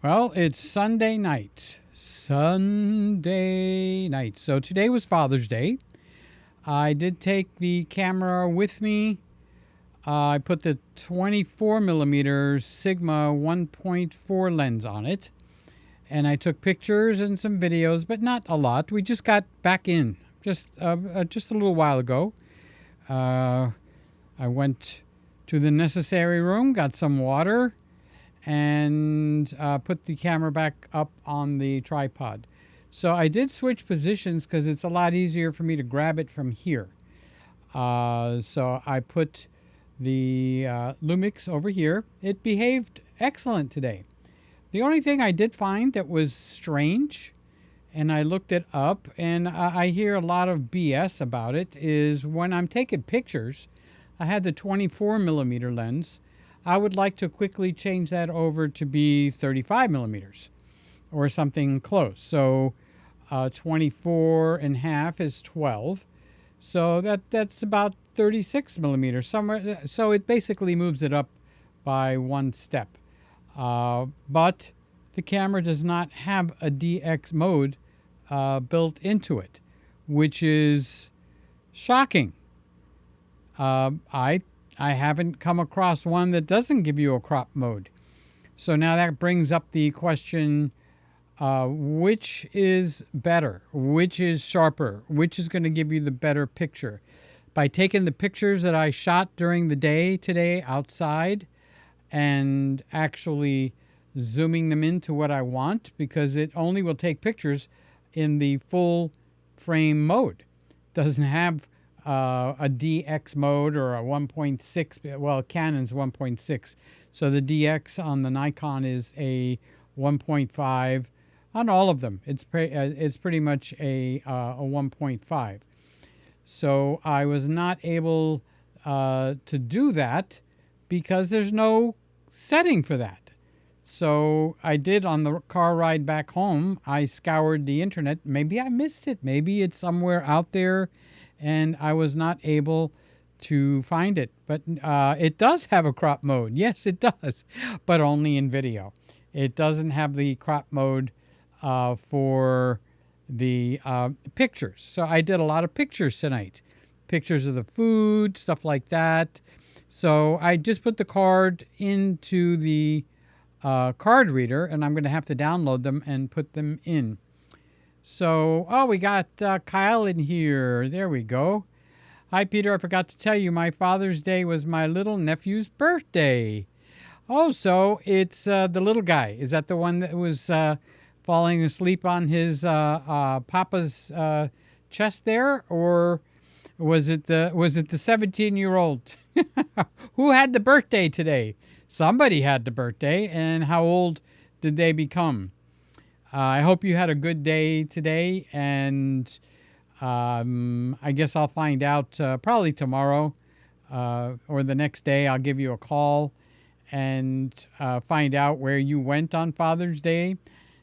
Well, it's Sunday night. Sunday night. So today was Father's Day. I did take the camera with me. I put the 24 millimeter Sigma 1.4 lens on it. And I took pictures and some videos, but not a lot. We just got back in just a little while ago. I went to the necessary room, got some water, and put the camera back up on the tripod. So I did switch positions because it's a lot easier for me to grab it from here. So I put the Lumix over here. It behaved excellent today. The only thing I did find that was strange, and I looked it up, and I hear a lot of BS about it, is when I'm taking pictures, I had the 24 millimeter lens. I would like to quickly change that over to be 35 millimeters or something close. So 24 and a half is 12. So that's about 36 millimeters somewhere. So it basically moves it up by one step. But the camera does not have a DX mode built into it, which is shocking. I haven't come across one that doesn't give you a crop mode. So now that brings up the question, which is better? Which is sharper? Which is going to give you the better picture? By taking the pictures that I shot during the day today outside and actually zooming them into what I want, because it only will take pictures in the full frame mode. Doesn't have a DX mode or a 1.6. Well, Canon's 1.6. So the DX on the Nikon is a 1.5. On all of them, it's pretty much a 1.5. So I was not able to do that because there's no setting for that. So I did on the car ride back home. I scoured the internet. Maybe I missed it. Maybe it's somewhere out there and I was not able to find it. But it does have a crop mode. Yes, it does, but only in video. It doesn't have the crop mode for the pictures. So I did a lot of pictures tonight. Pictures of the food, stuff like that. So I just put the card into the card reader, and I'm going to have to download them and put them in. So, we got Kyle in here. There we go. Hi, Peter. I forgot to tell you, my Father's Day was my little nephew's birthday. Oh, so it's the little guy. Is that the one that was falling asleep on his papa's chest there, or was it the 17-year-old? Who had the birthday today? Somebody had the birthday, and how old did they become? I hope you had a good day today, and I guess I'll find out probably tomorrow or the next day. I'll give you a call and find out where you went on Father's Day.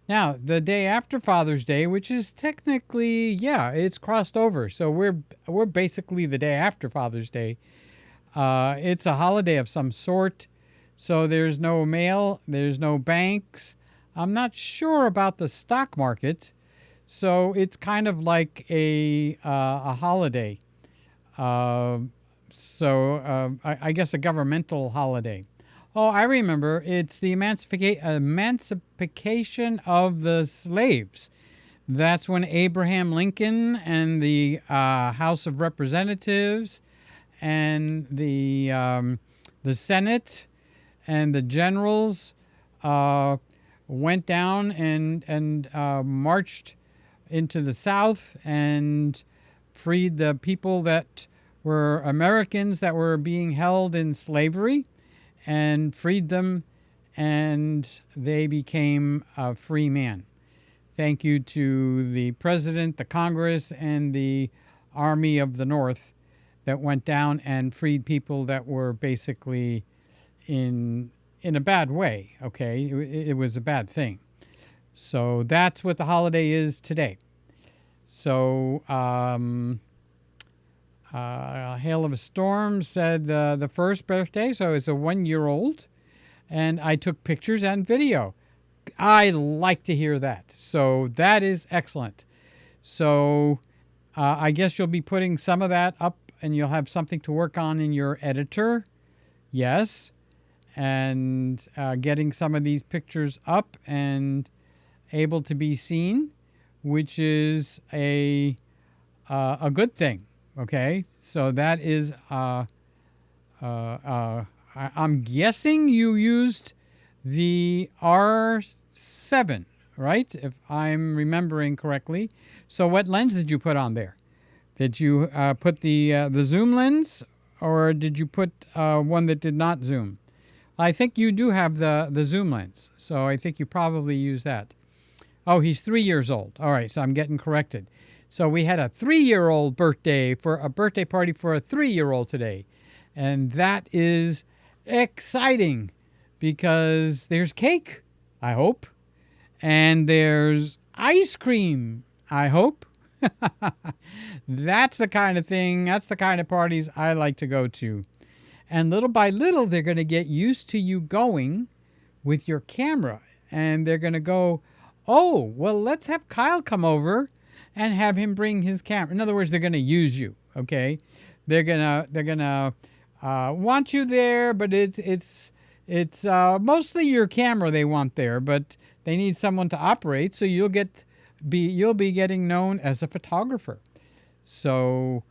Now, the day after Father's Day, which is technically, it's crossed over. So we're basically the day after Father's Day. It's a holiday of some sort. So there's no mail, there's no banks. I'm not sure about the stock market. So it's kind of like a holiday. I guess a governmental holiday. Oh, I remember. It's the emancipation of the slaves. That's when Abraham Lincoln and the House of Representatives and the Senate and the generals went down and marched into the South and freed the people that were Americans that were being held in slavery, and freed them, and they became a free man. Thank you to the President, the Congress, and the Army of the North that went down and freed people that were basically in a bad way, okay? It was a bad thing. So that's what the holiday is today. So Hail of a Storm said the first birthday, so it's a 1-year-old. And I took pictures and video. I like to hear that. So that is excellent. So I guess you'll be putting some of that up and you'll have something to work on in your editor. Yes. And getting some of these pictures up and able to be seen, which is a good thing. Okay. So that is, I'm guessing you used the R7, right? If I'm remembering correctly. So what lens did you put on there? Did you put the zoom lens, or did you put one that did not zoom? I think you do have the zoom lens, so I think you probably use that. Oh, he's 3 years old. All right, so I'm getting corrected. So we had a 3-year-old birthday for a birthday party for a 3-year-old today. And that is exciting because there's cake, I hope. And there's ice cream, I hope. That's the kind of thing, that's the kind of parties I like to go to. And little by little, they're going to get used to you going with your camera. And they're going to go, oh, well, let's have Kyle come over and have him bring his camera. In other words, they're going to use you, okay? They're gonna want you there, but it's mostly your camera they want there, but they need someone to operate, so you'll be getting known as a photographer. So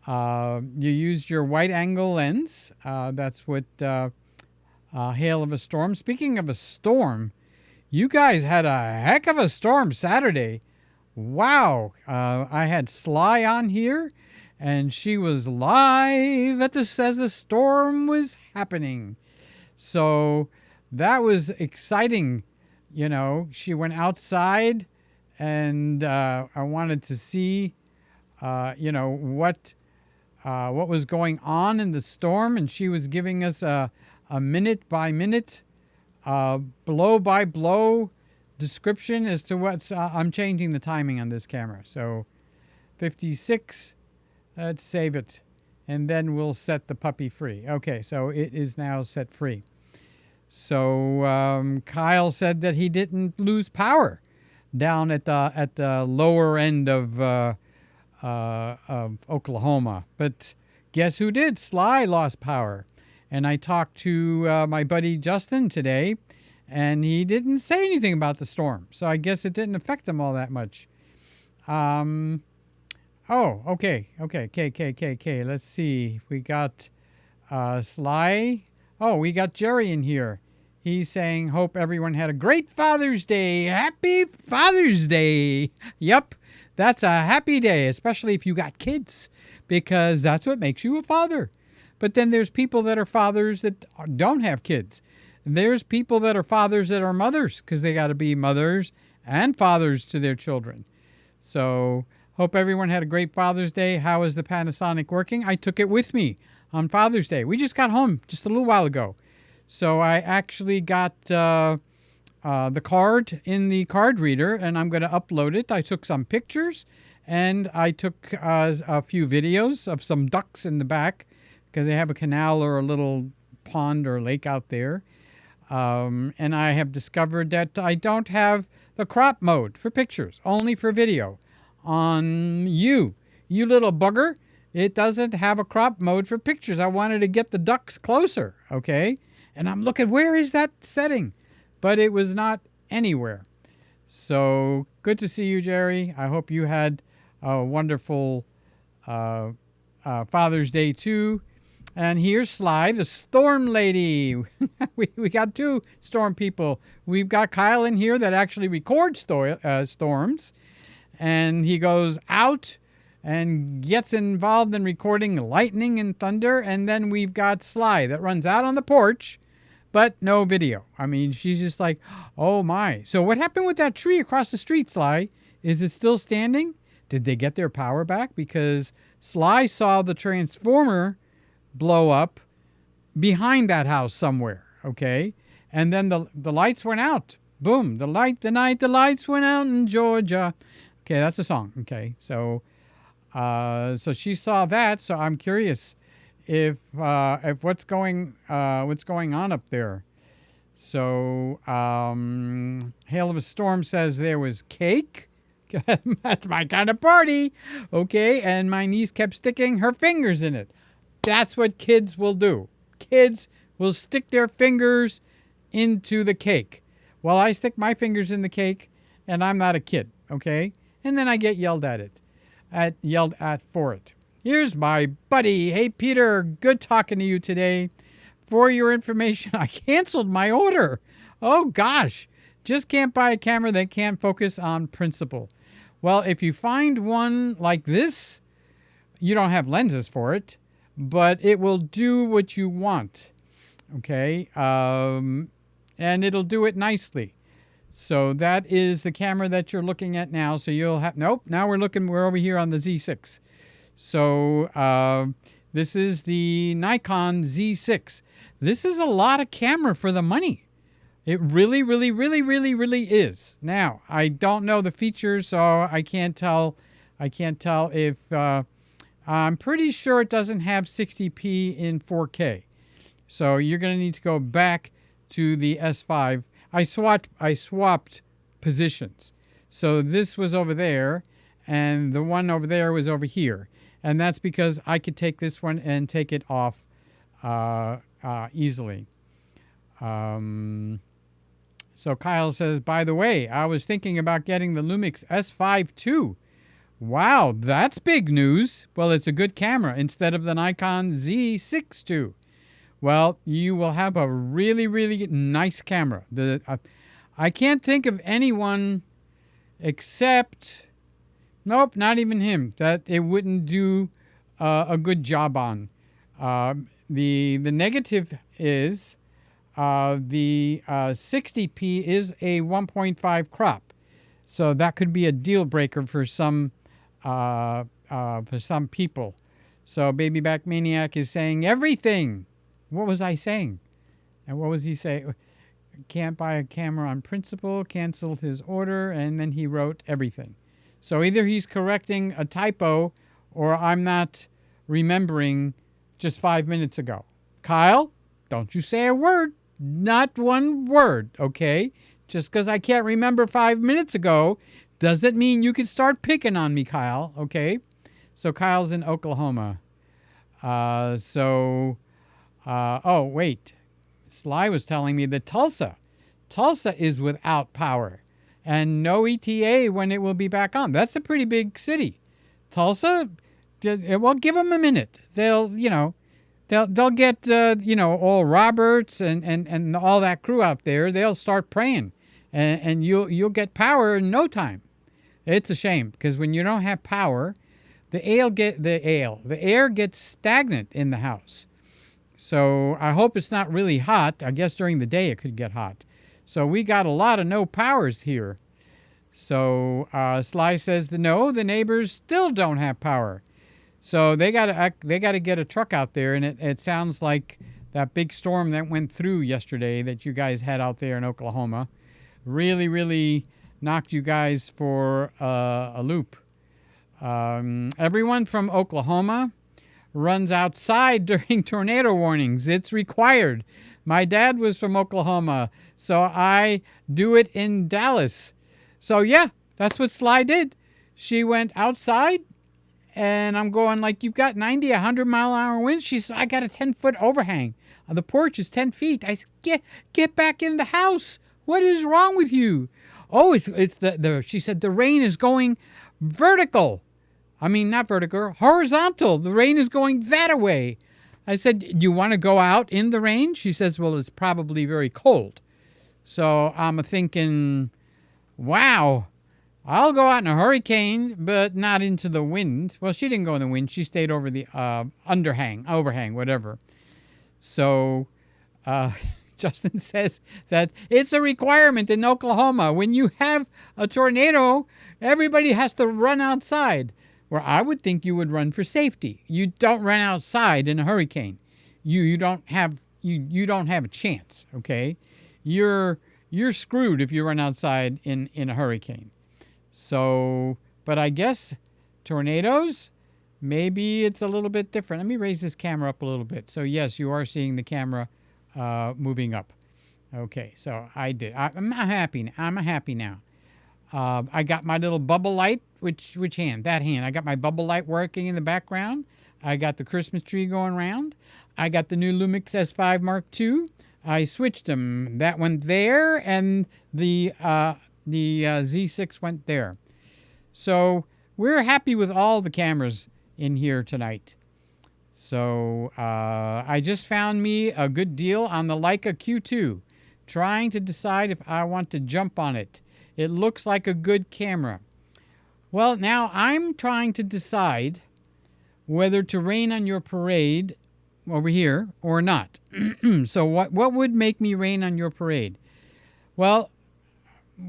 you used your wide angle lens. That's what hail of a storm. Speaking of a storm, you guys had a heck of a storm Saturday. Wow. I had Sly on here, and she was live as the storm was happening. So that was exciting. You know, she went outside, and I wanted to see, what was going on in the storm, and she was giving us a minute by minute, blow by blow description as to what's. I'm changing the timing on this camera, so 56. Let's save it, and then we'll set the puppy free. Okay, so it is now set free. So Kyle said that he didn't lose power down at the lower end of Oklahoma, but guess who did? Sly lost power, and I talked to my buddy Justin today, and he didn't say anything about the storm, so I guess it didn't affect him all that much. Oh, okay. Let's see. We got Sly. Oh, we got Jerry in here. He's saying, hope everyone had a great Father's Day. Happy Father's Day. Yep, that's a happy day, especially if you got kids, because that's what makes you a father. But then there's people that are fathers that don't have kids. There's people that are fathers that are mothers, because they got to be mothers and fathers to their children. So hope everyone had a great Father's Day. How is the Panasonic working? I took it with me on Father's Day. We just got home just a little while ago. So I actually got the card in the card reader, and I'm going to upload it. I took some pictures, and I took a few videos of some ducks in the back, because they have a canal or a little pond or lake out there. And I have discovered that I don't have the crop mode for pictures, only for video. On you little bugger, it doesn't have a crop mode for pictures. I wanted to get the ducks closer, okay? And I'm looking, where is that setting? But it was not anywhere. So good to see you, Jerry. I hope you had a wonderful Father's Day too. And here's Sly, the storm lady. we got two storm people. We've got Kyle in here that actually records storms. And he goes out and gets involved in recording lightning and thunder. And then we've got Sly that runs out on the porch, but no video. I mean, she's just like, oh my. So what happened with that tree across the street, Sly? Is it still standing? Did they get their power back? Because Sly saw the transformer blow up behind that house somewhere, okay? And then the lights went out. Boom, the lights went out in Georgia. Okay, that's a song. Okay, so she saw that. So I'm curious if what's going on up there. So, Hail of a Storm says there was cake. That's my kind of party. Okay, and my niece kept sticking her fingers in it. That's what kids will do. Kids will stick their fingers into the cake. Well, I stick my fingers in the cake, and I'm not a kid, okay? And then I get yelled at for it. Here's my buddy. Hey, Peter, good talking to you today. For your information, I canceled my order. Oh, gosh. Just can't buy a camera that can't focus on principle. Well, if you find one like this, you don't have lenses for it, but it will do what you want, okay? And it'll do it nicely. So that is the camera that you're looking at now. So you'll have, nope, now we're over here on the Z6. So this is the Nikon Z6. This is a lot of camera for the money. It really, really, really, really, really is. Now, I don't know the features, so I can't tell if, I'm pretty sure it doesn't have 60p in 4K. So you're going to need to go back to the S5. I swapped positions. So this was over there, and the one over there was over here. And that's because I could take this one and take it off easily. So Kyle says, by the way, I was thinking about getting the Lumix S5II. Wow, that's big news. Well, it's a good camera instead of the Nikon Z6II. Well, you will have a really, really nice camera. I can't think of anyone except, nope, not even him, that it wouldn't do a good job on. The negative is the 60p is a 1.5 crop. So that could be a deal breaker for some people. So Baby Back Maniac is saying everything. What was I saying? And what was he saying? Can't buy a camera on principle, canceled his order, and then he wrote everything. So either he's correcting a typo or I'm not remembering just 5 minutes ago. Kyle, don't you say a word. Not one word, okay? Just because I can't remember 5 minutes ago doesn't mean you can start picking on me, Kyle, okay? So Kyle's in Oklahoma. Oh, wait. Sly was telling me that Tulsa is without power and no ETA when it will be back on. That's a pretty big city. Tulsa, well, give them a minute. They'll get, all Roberts and all that crew out there. They'll start praying and you'll get power in no time. It's a shame because when you don't have power, the air gets stagnant in the house. So I hope it's not really hot. I guess during the day it could get hot. So we got a lot of no powers here. So Sly says the neighbors still don't have power. So they got to get a truck out there, and it sounds like that big storm that went through yesterday that you guys had out there in Oklahoma really, really knocked you guys for a loop. Everyone from Oklahoma runs outside during tornado warnings. It's required. My dad was from Oklahoma, so I do it in Dallas. So yeah, that's what Sly did. She went outside, and I'm going like, you've got 90, 100 mile an hour winds. She said, I got a 10-foot overhang. The porch is 10 feet. I said, get back in the house. What is wrong with you? Oh, it's she said the rain is going vertical. I mean, not vertical, horizontal. The rain is going that way. I said, do you want to go out in the rain? She says, well, it's probably very cold. So I'm thinking, wow, I'll go out in a hurricane, but not into the wind. Well, she didn't go in the wind. She stayed over the overhang, whatever. So Justin says that it's a requirement in Oklahoma. When you have a tornado, everybody has to run outside. Where I would think you would run for safety. You don't run outside in a hurricane. You don't have a chance, okay? You're screwed if you run outside in a hurricane. So, but I guess tornadoes, maybe it's a little bit different. Let me raise this camera up a little bit. So yes, you are seeing the camera moving up. Okay, so I did. I'm happy. I'm happy now. I got my little bubble light. Which hand? That hand. I got my bubble light working in the background. I got the Christmas tree going around. I got the new Lumix S5 Mark II. I switched them. That went there, and the Z6 went there. So we're happy with all the cameras in here tonight. So I just found me a good deal on the Leica Q2, trying to decide if I want to jump on it. It looks like a good camera. Well, now I'm trying to decide whether to rain on your parade over here or not. So what would make me rain on your parade? Well,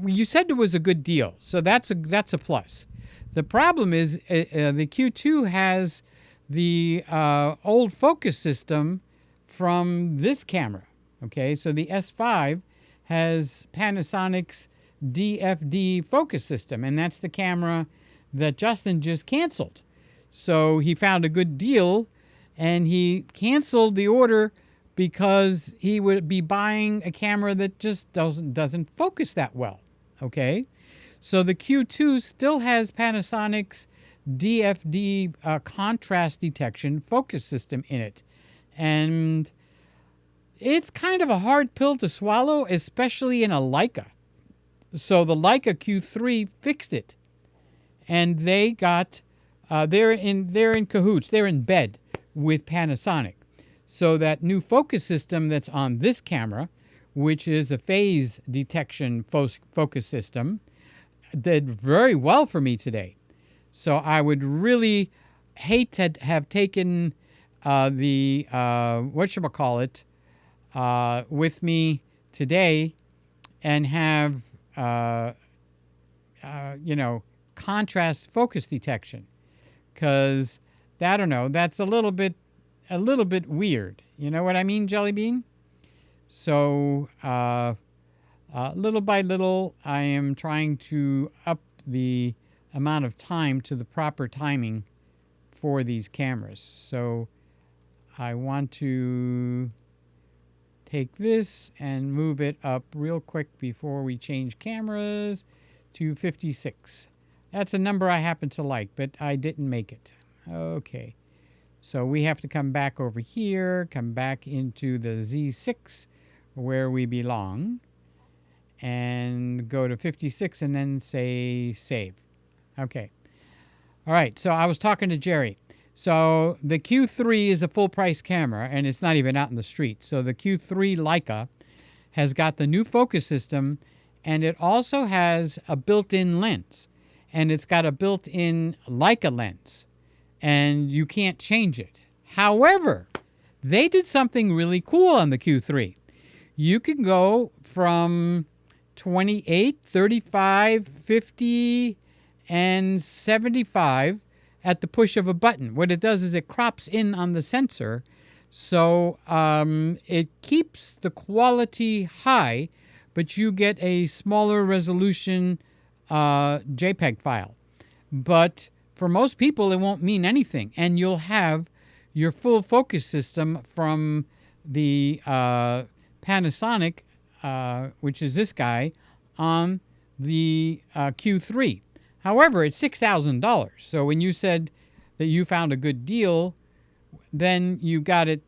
you said it was a good deal, so that's a plus. The problem is the Q2 has the old focus system from this camera. Okay, so the S5 has Panasonic's DFD focus system, and that's the camera that Justin just canceled. So he found a good deal, and he canceled the order because he would be buying a camera that just doesn't focus that well. Okay, so the Q2 still has Panasonic's DFD contrast detection focus system in it, and it's kind of a hard pill to swallow, especially in a Leica. So the Leica Q3 fixed it, and they got they're in cahoots. They're in bed with Panasonic. So that new focus system that's on this camera, which is a phase detection focus system, did very well for me today. So I would really hate to have taken the whatchamacallit with me today and have contrast focus detection, because I don't know, that's a little bit weird. You know what I mean, Jelly Bean? So little by little, I am trying to up the amount of time to the proper timing for these cameras. So I want to take this and move it up real quick before we change cameras to 56. That's a number I happen to like, but I didn't make it. Okay. So we have to come back over here, come back into the Z6 where we belong, and go to 56 and then say save. Okay. All right. So I was talking to Jerry. So the Q3 is a full price camera, and it's not even out in the street. So the Q3 Leica has got the new focus system, and it also has a built-in lens, and it's got a built-in Leica lens, and you can't change it. However, they did something really cool on the Q3. You can go from 28, 35, 50, and 75 at the push of a button. What it does is it crops in on the sensor, so it keeps the quality high, but you get a smaller resolution JPEG file. But for most people, it won't mean anything, and you'll have your full focus system from the Panasonic, which is this guy, on the Q3. However, it's $6,000. So when you said that you found a good deal, then you got it,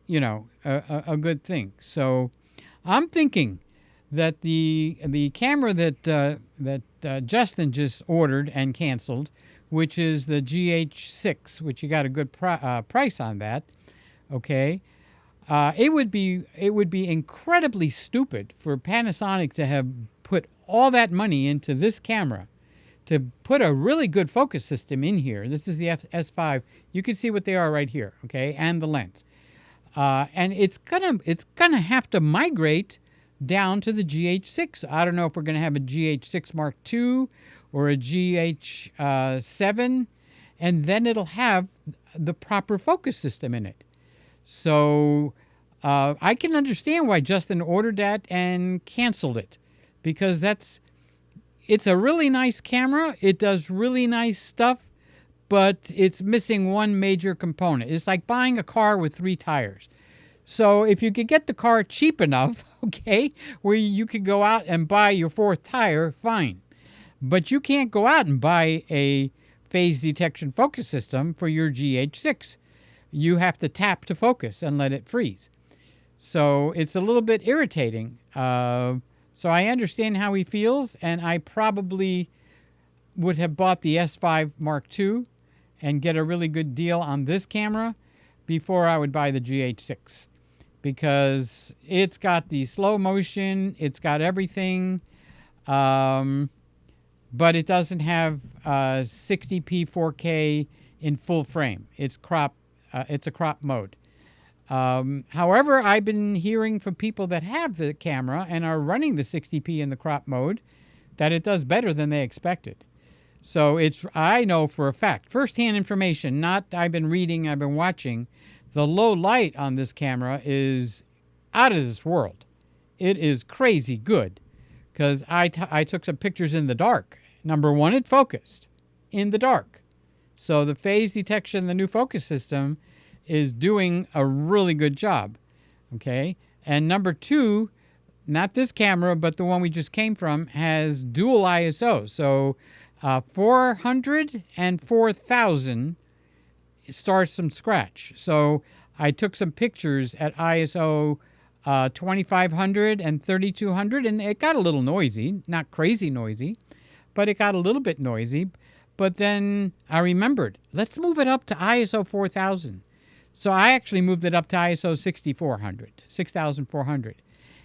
a good thing. So I'm thinking that the camera that Justin just ordered and canceled, which is the GH6, which you got a good price on that, okay? It would be incredibly stupid for Panasonic to have put all that money into this camera, to put a really good focus system in here. This is the S5. You can see what they are right here, okay, and the lens. And it's gonna have to migrate down to the GH6. I don't know if we're gonna have a GH6 Mark II or a GH7, and then it'll have the proper focus system in it. So I can understand why Justin ordered that and canceled it, because it's a really nice camera. It does really nice stuff, but it's missing one major component. It's like buying a car with 3 tires. So if you could get the car cheap enough, okay, where you could go out and buy your 4th tire, fine. But you can't go out and buy a phase detection focus system for your GH6. You have to tap to focus and let it freeze. So it's a little bit irritating. So I understand how he feels, and I probably would have bought the S5 Mark II and get a really good deal on this camera before I would buy the GH6, because it's got the slow motion, it's got everything, but it doesn't have 60p 4K in full frame. It's a crop mode. However, I've been hearing from people that have the camera and are running the 60p in the crop mode that it does better than they expected. So I know for a fact, firsthand information, not I've been reading, I've been watching, the low light on this camera is out of this world. It is crazy good, because I took some pictures in the dark. Number one, it focused in the dark. So the phase detection, the new focus system, is doing a really good job. Okay. And number two, not this camera, but the one we just came from, has dual ISO. So 400 and 4000 starts from scratch. So I took some pictures at ISO 2500 and 3200, and it got a little noisy, not crazy noisy, but it got a little bit noisy. But then I remembered, let's move it up to ISO 4000. So I actually moved it up to ISO 6400.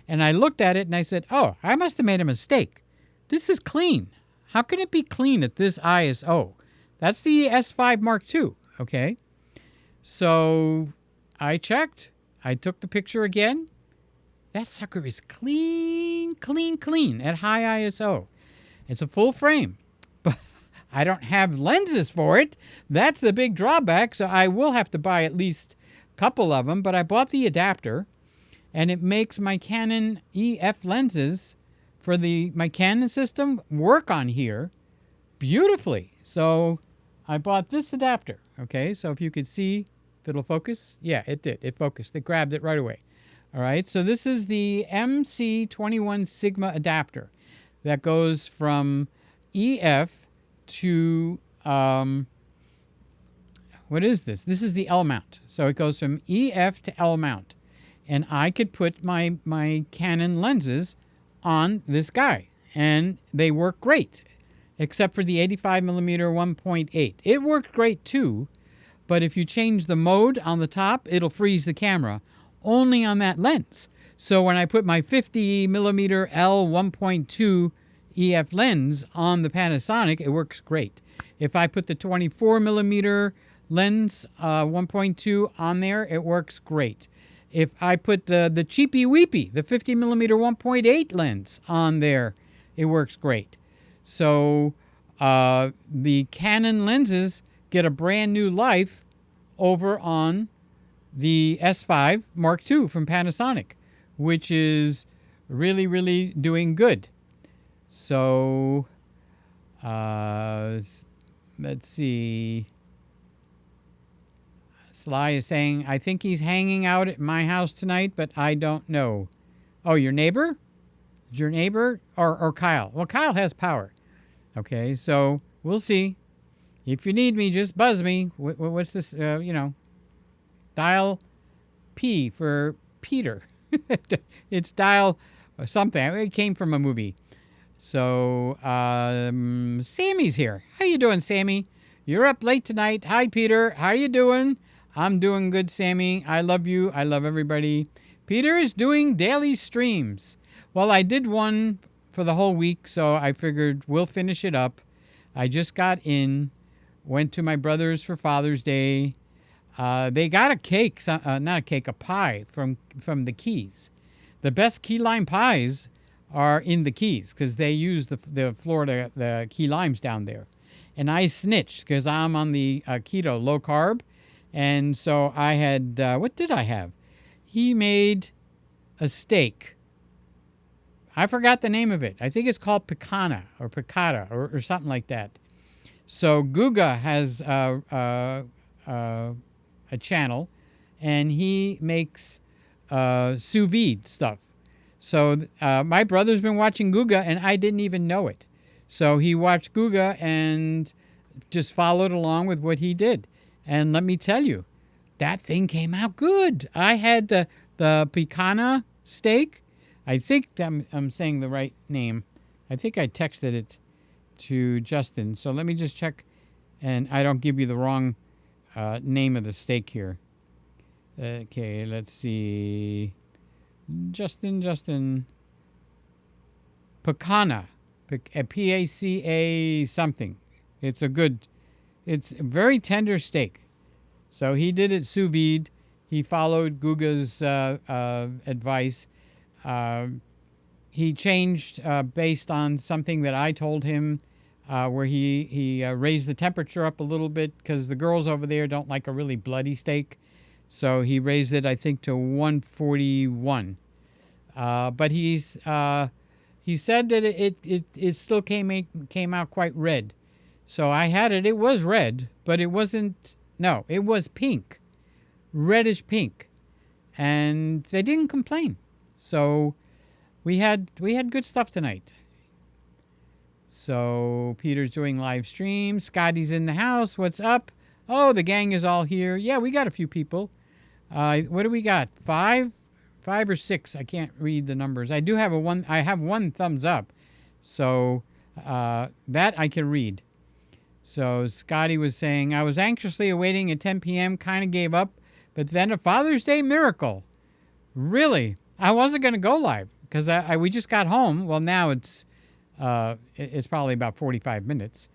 And I looked at it and I said, oh, I must have made a mistake. This is clean. How can it be clean at this ISO? That's the S5 Mark II, okay? So I checked. I took the picture again. That sucker is clean, clean, clean at high ISO. It's a full frame, but I don't have lenses for it. That's the big drawback, so I will have to buy at least a couple of them, but I bought the adapter, and it makes my Canon EF lenses for my Canon system work on here beautifully. So I bought this adapter, okay? So if you could see if it'll focus. Yeah, it did. It focused. It grabbed it right away. All right, so this is the MC21 Sigma adapter that goes from EF to, what is this? This is the L mount. So it goes from EF to L mount. And I could put my Canon lenses on this guy, and they work great, except for the 85mm 1.8. It worked great too, but if you change the mode on the top, it'll freeze the camera only on that lens. So when I put my 50mm L 1.2 EF lens on the Panasonic, it works great. If I put the 24mm lens 1.2 on there, it works great. If I put the cheapy weepy, the 50mm 1.8 lens on there, it works great. So the Canon lenses get a brand new life over on the S5 Mark II from Panasonic, which is really, really doing good. So let's see. Sly is saying, I think he's hanging out at my house tonight, but I don't know. Oh, your neighbor? Is your neighbor or Kyle? Well, Kyle has power. Okay, so we'll see. If you need me, just buzz me. What's this? Dial P for Peter. It's dial something. It came from a movie. So Sammy's here. How you doing, Sammy? You're up late tonight. Hi, Peter. How you doing? I'm doing good, Sammy. I love you. I love everybody. Peter is doing daily streams. Well, I did one for the whole week, so I figured we'll finish it up. I just got in, went to my brother's for Father's Day. They got a cake, not a cake, a pie from the Keys. The best key lime pies are in the Keys because they use the Florida, the key limes down there. And I snitched because I'm on the keto, low carb. And so I had, what did I have? He made a steak. I forgot the name of it. I think it's called piccata or something like that. So Guga has a channel, and he makes sous vide stuff. So my brother's been watching Guga, and I didn't even know it. So he watched Guga and just followed along with what he did. And let me tell you, that thing came out good. I had the picanha steak. I think I'm saying the right name. I think I texted it to Justin. So let me just check, and I don't give you the wrong name of the steak here. Okay, let's see. Justin. Picanha. P-A-C-A something. It's a very tender steak. So he did it sous vide. He followed Guga's advice. He changed based on something that I told him, where he raised the temperature up a little bit because the girls over there don't like a really bloody steak. So he raised it, I think, to 141. But he said that it still came out quite red. So I had it. It was red, but it wasn't. No, it was pink, reddish pink, and they didn't complain. So we had good stuff tonight. So Peter's doing live stream. Scotty's in the house. What's up? Oh, the gang is all here. Yeah, we got a few people. What do we got? Five or six? I can't read the numbers. I have one thumbs up, so that I can read. So Scotty was saying, I was anxiously awaiting at 10 p.m., kind of gave up, but then a Father's Day miracle. Really? I wasn't going to go live because we just got home. Well, now it's probably about 45 minutes.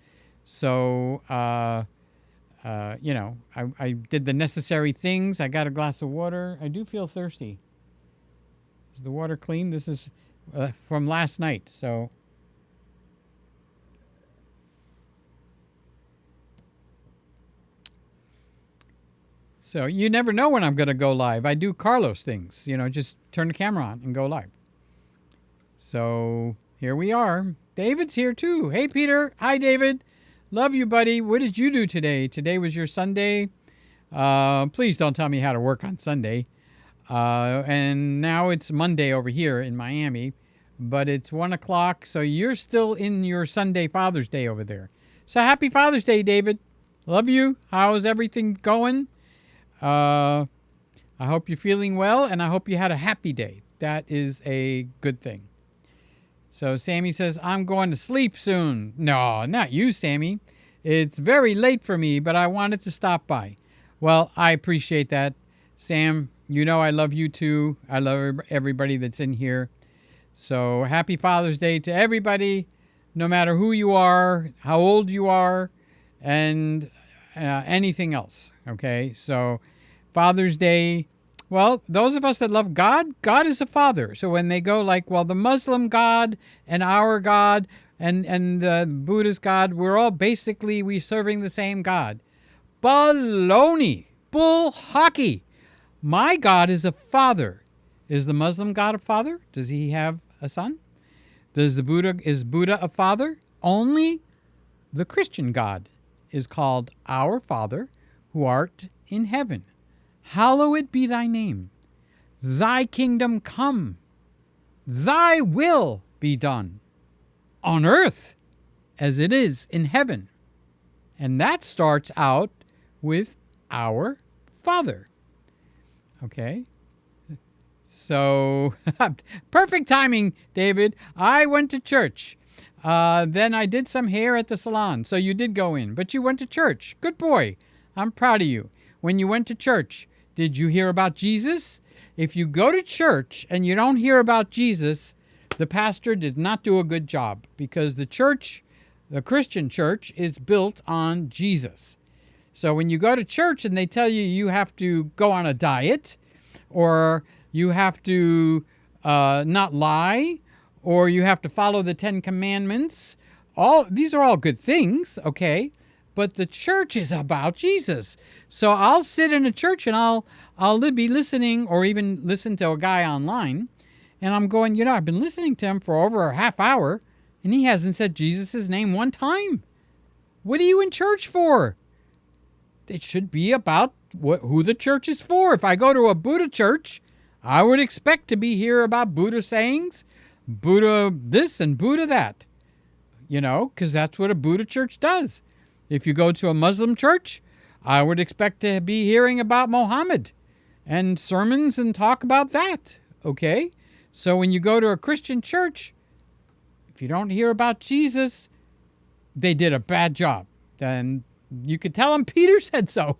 So, I did the necessary things. I got a glass of water. I do feel thirsty. Is the water clean? This is from last night, so... So you never know when I'm going to go live. I do Carlos things, just turn the camera on and go live. So here we are. David's here too. Hey, Peter. Hi, David. Love you, buddy. What did you do today? Today was your Sunday. Please don't tell me how to work on Sunday. And now it's Monday over here in Miami, but it's 1 o'clock. So you're still in your Sunday Father's Day over there. So happy Father's Day, David. Love you. How's everything going? I hope you're feeling well, and I hope you had a happy day. That is a good thing. So Sammy says, I'm going to sleep soon. No, not you, Sammy. It's very late for me, but I wanted to stop by. Well, I appreciate that. Sam, I love you too. I love everybody that's in here. So happy Father's Day to everybody, no matter who you are, how old you are, and anything else. Okay, so Father's Day, well, those of us that love God, God is a father. So when they go like, well, the Muslim God and our God and the Buddhist God, we serving the same God. Baloney, bull hockey. My God is a father. Is the Muslim God a father? Does he have a son? Is Buddha a father? Only the Christian God is called our Father, who art in heaven. Hallowed be thy name. Thy kingdom come. Thy will be done on earth as it is in heaven. And that starts out with our Father. Okay? So, perfect timing, David. I went to church. Then I did some hair at the salon. So you did go in, but you went to church. Good boy. I'm proud of you. When you went to church, did you hear about Jesus? If you go to church and you don't hear about Jesus, the pastor did not do a good job, because the church, the Christian church, is built on Jesus. So when you go to church and they tell you you have to go on a diet, or you have to not lie, or you have to follow the 10 Commandments, these are all good things, okay? But the church is about Jesus. So I'll sit in a church and I'll be listening, or even listen to a guy online, and I'm going, I've been listening to him for over a half hour, and he hasn't said Jesus' name one time. What are you in church for? It should be about who the church is for. If I go to a Buddha church, I would expect to be here about Buddha sayings, Buddha this and Buddha that, because that's what a Buddha church does. If you go to a Muslim church, I would expect to be hearing about Muhammad and sermons and talk about that, okay? So when you go to a Christian church, if you don't hear about Jesus, they did a bad job. Then you could tell them Peter said so.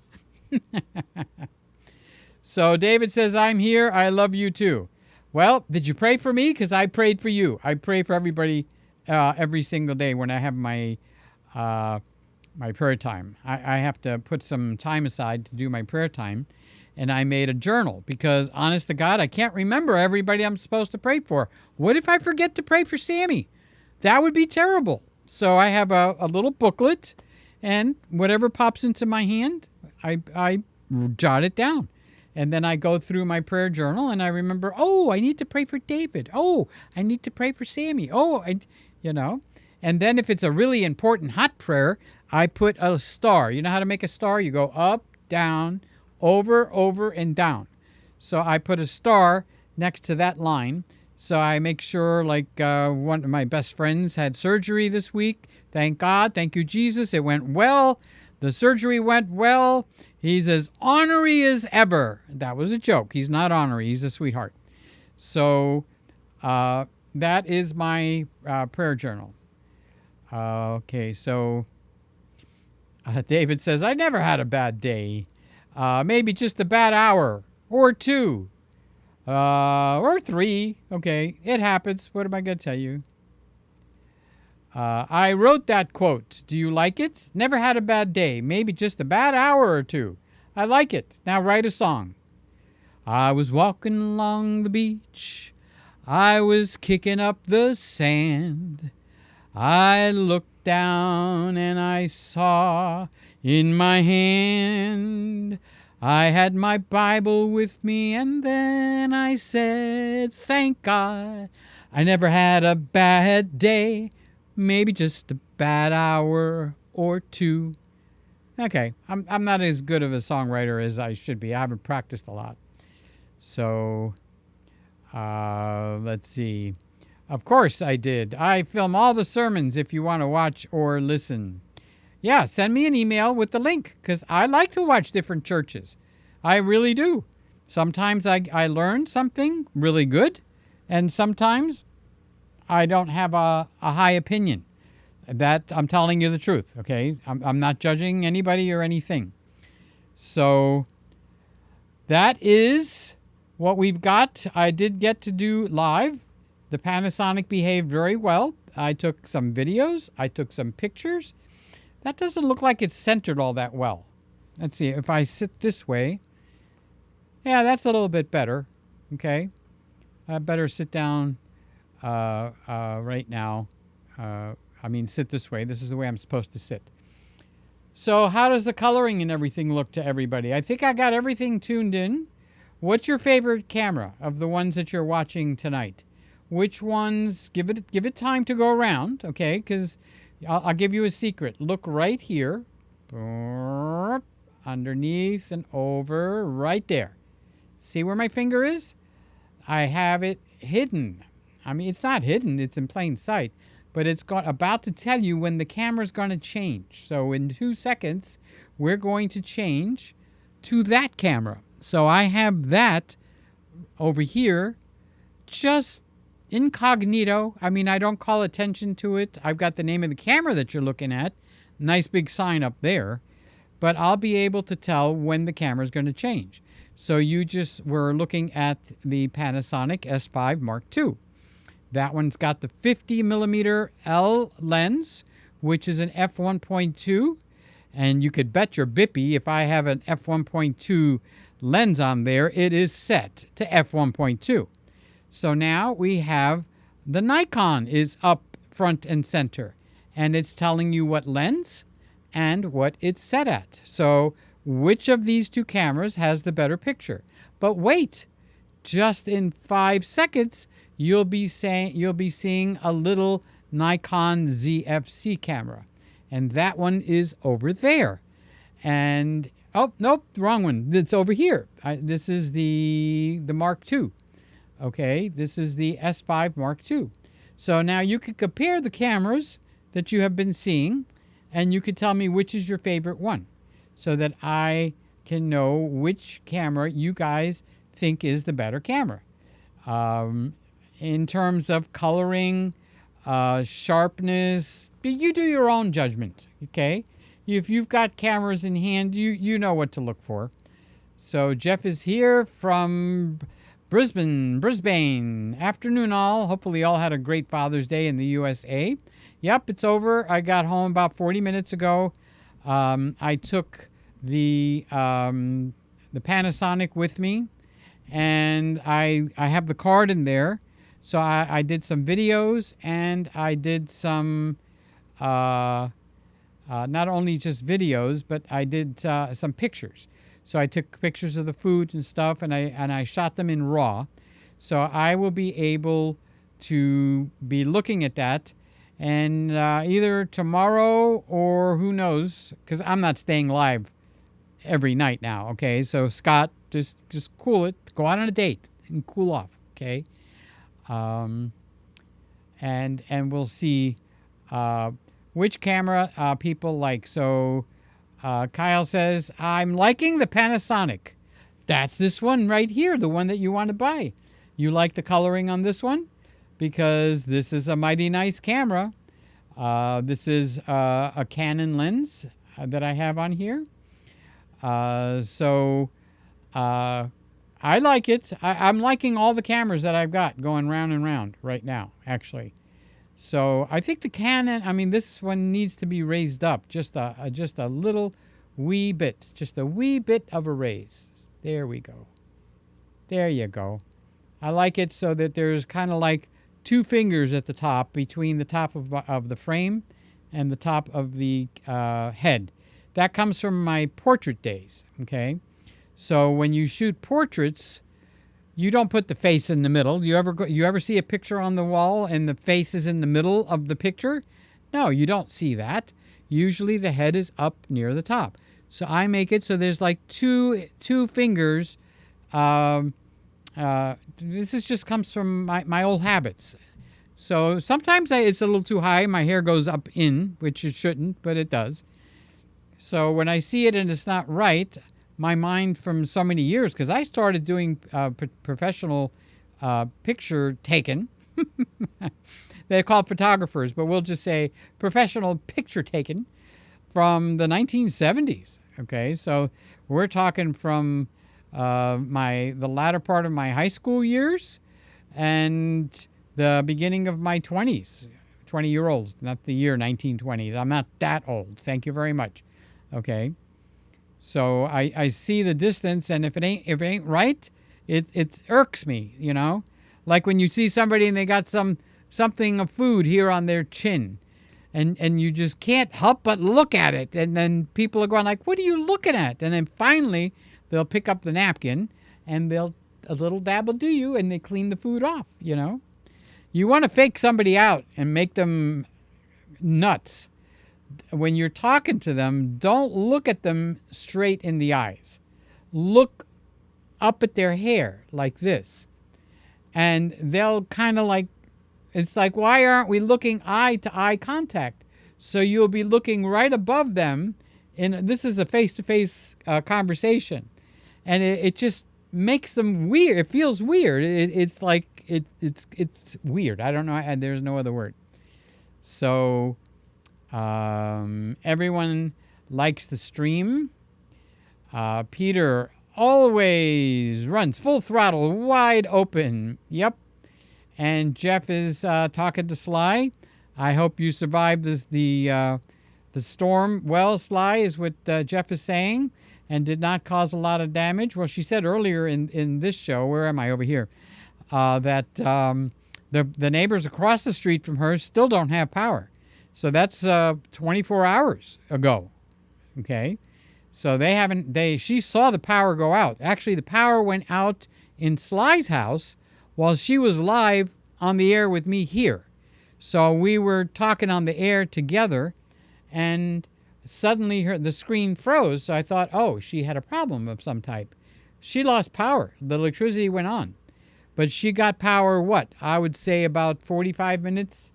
So David says, I'm here. I love you too. Well, did you pray for me? Because I prayed for you. I pray for everybody every single day when I have my my prayer time. I have to put some time aside to do my prayer time. And I made a journal because, honest to God, I can't remember everybody I'm supposed to pray for. What if I forget to pray for Sammy? That would be terrible. So I have a little booklet, and whatever pops into my hand, I jot it down. And then I go through my prayer journal, and I remember, I need to pray for David. I need to pray for Sammy. And then if it's a really important hot prayer, I put a star. You know how to make a star? You go up, down, over, and down. So I put a star next to that line. So I make sure, like one of my best friends had surgery this week. Thank God. Thank you, Jesus. It went well. The surgery went well. He's as ornery as ever. That was a joke. He's not ornery. He's a sweetheart. So that is my prayer journal. Okay, so David says, I never had a bad day. Maybe just a bad hour or two. Or three. Okay, it happens. What am I going to tell you? I wrote that quote. Do you like it? Never had a bad day. Maybe just a bad hour or two. I like it. Now write a song. I was walking along the beach. I was kicking up the sand. I looked down and I saw in my hand I had my Bible with me, and then I said, thank God, I never had a bad day, maybe just a bad hour or two. Okay, I'm not as good of a songwriter as I should be. I haven't practiced a lot. So, let's see. Of course I did. I film all the sermons if you want to watch or listen. Yeah, send me an email with the link, because I like to watch different churches. I really do. Sometimes I learn something really good, and sometimes I don't have a high opinion. That I'm telling you the truth, okay? I'm not judging anybody or anything. So that is what we've got. I did get to do live. The Panasonic behaved very well. I took some videos. I took some pictures. That doesn't look like it's centered all that well. Let's see. If I sit this way, yeah, that's a little bit better. Okay. I better sit down right now. Sit this way. This is the way I'm supposed to sit. So how does the coloring and everything look to everybody? I think I got everything tuned in. What's your favorite camera of the ones that you're watching tonight? Which ones? Give it time to go around, okay? Because I'll give you a secret. Look right here, underneath and over, right there. See where my finger is? I have it hidden. I mean, it's not hidden. It's in plain sight. But it's about to tell you when the camera's going to change. So in 2 seconds, we're going to change to that camera. So I have that over here just incognito. I mean, I don't call attention to it. I've got the name of the camera that you're looking at. Nice big sign up there. But I'll be able to tell when the camera's going to change. So we're looking at the Panasonic S5 Mark II. That one's got the 50mm L lens, which is an f1.2. And you could bet your bippy if I have an f1.2 lens on there, it is set to f1.2. So now we have the Nikon is up front and center. And it's telling you what lens and what it's set at. So which of these two cameras has the better picture? But wait, just in 5 seconds, you'll be seeing a little Nikon ZFC camera. And that one is over there. And Oh, nope, the wrong one. It's over here. This is the Mark II. Okay, this is the S5 Mark II. So now you could compare the cameras that you have been seeing, and you could tell me which is your favorite one, so that I can know which camera you guys think is the better camera. In terms of coloring, sharpness, you do your own judgment, okay? If you've got cameras in hand, you know what to look for. So Jeff is here from Brisbane. Afternoon all. Hopefully you all had a great Father's Day in the USA. Yep, it's over. I got home about 40 minutes ago. I took the Panasonic with me, and I have the card in there. So I did some videos, and I did some not only just videos, but I did some pictures. So I took pictures of the food and stuff, and I shot them in RAW. So I will be able to be looking at that, and either tomorrow or who knows, because I'm not staying live every night now. Okay, so Scott, just cool it. Go out on a date and cool off. Okay, and we'll see which camera people like. So Kyle says, I'm liking the Panasonic. That's this one right here, the one that you want to buy. You like the coloring on this one? Because this is a mighty nice camera. This is a Canon lens that I have on here. So I like it. I'm liking all the cameras that I've got going round and round right now, actually. So I think the Canon, I mean, this one needs to be raised up just a little wee bit, just a wee bit of a raise. There we go. There you go. I like it so that there's kind of like two fingers at the top, between the top of the frame and the top of the head. That comes from my portrait days, okay? So when you shoot portraits, you don't put the face in the middle. You ever see a picture on the wall and the face is in the middle of the picture? No, you don't see that. Usually the head is up near the top. So I make it so there's like two fingers. This is just comes from my old habits. So sometimes it's a little too high. My hair goes up in, which it shouldn't, but it does. So when I see it and it's not right, my mind from so many years, because I started doing professional picture taken. They're called photographers, but we'll just say professional picture taken from the 1970s. Okay, so we're talking from the latter part of my high school years and the beginning of my 20s, 20-year-old, not the year 1920s. I'm not that old. Thank you very much. Okay. So I see the distance, and if it ain't right, it irks me, you know? Like when you see somebody and they got something of food here on their chin, and you just can't help but look at it, and then people are going like, what are you looking at? And then finally they'll pick up the napkin and a little dab will do you, and they clean the food off, you know? You want to fake somebody out and make them nuts. When you're talking to them, don't look at them straight in the eyes. Look up at their hair like this. And they'll kind of like, it's like, why aren't we looking eye to eye contact? So you'll be looking right above them. And this is a face-to-face conversation. And it just makes them weird. It feels weird. It's like, it's weird. I don't know. There's no other word. So everyone likes the stream. Peter always runs full throttle, wide open. Yep. And Jeff is talking to Sly. I hope you survived the storm. Well, Sly, is what Jeff is saying, and did not cause a lot of damage. Well, she said earlier in this show, where am I over here, that the neighbors across the street from her still don't have power. So that's 24 hours ago. Okay. So she saw the power go out. Actually, the power went out in Sly's house while she was live on the air with me here. So we were talking on the air together, and suddenly the screen froze. So I thought, oh, she had a problem of some type. She lost power. The electricity went on. But she got power, what? I would say about 45 minutes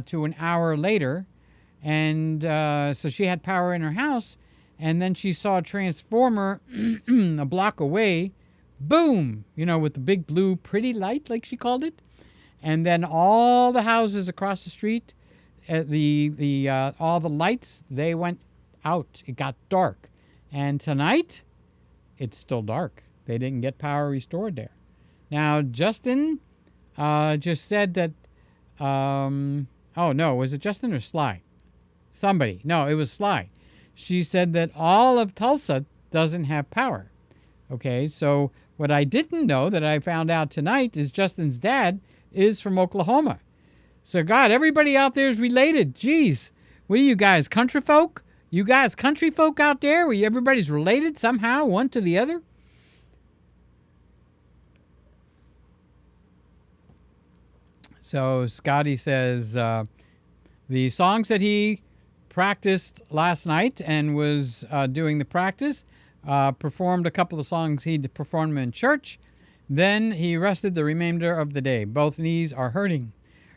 to an hour later. And so she had power in her house. And then she saw a transformer a block away. Boom! With the big blue pretty light, like she called it. And then all the houses across the street, all the lights, they went out. It got dark. And tonight, it's still dark. They didn't get power restored there. Now, Justin just said that, oh no, was it Justin or Sly? Somebody. No, it was Sly. She said that all of Tulsa doesn't have power. Okay, so what I didn't know that I found out tonight is Justin's dad is from Oklahoma. So, God, everybody out there is related. Jeez, what are you guys, country folk? You guys country folk out there where everybody's related somehow, one to the other? So Scotty says the songs that he practiced last night and was doing the practice, performed a couple of songs he performed in church. Then he rested the remainder of the day. Both knees are hurting.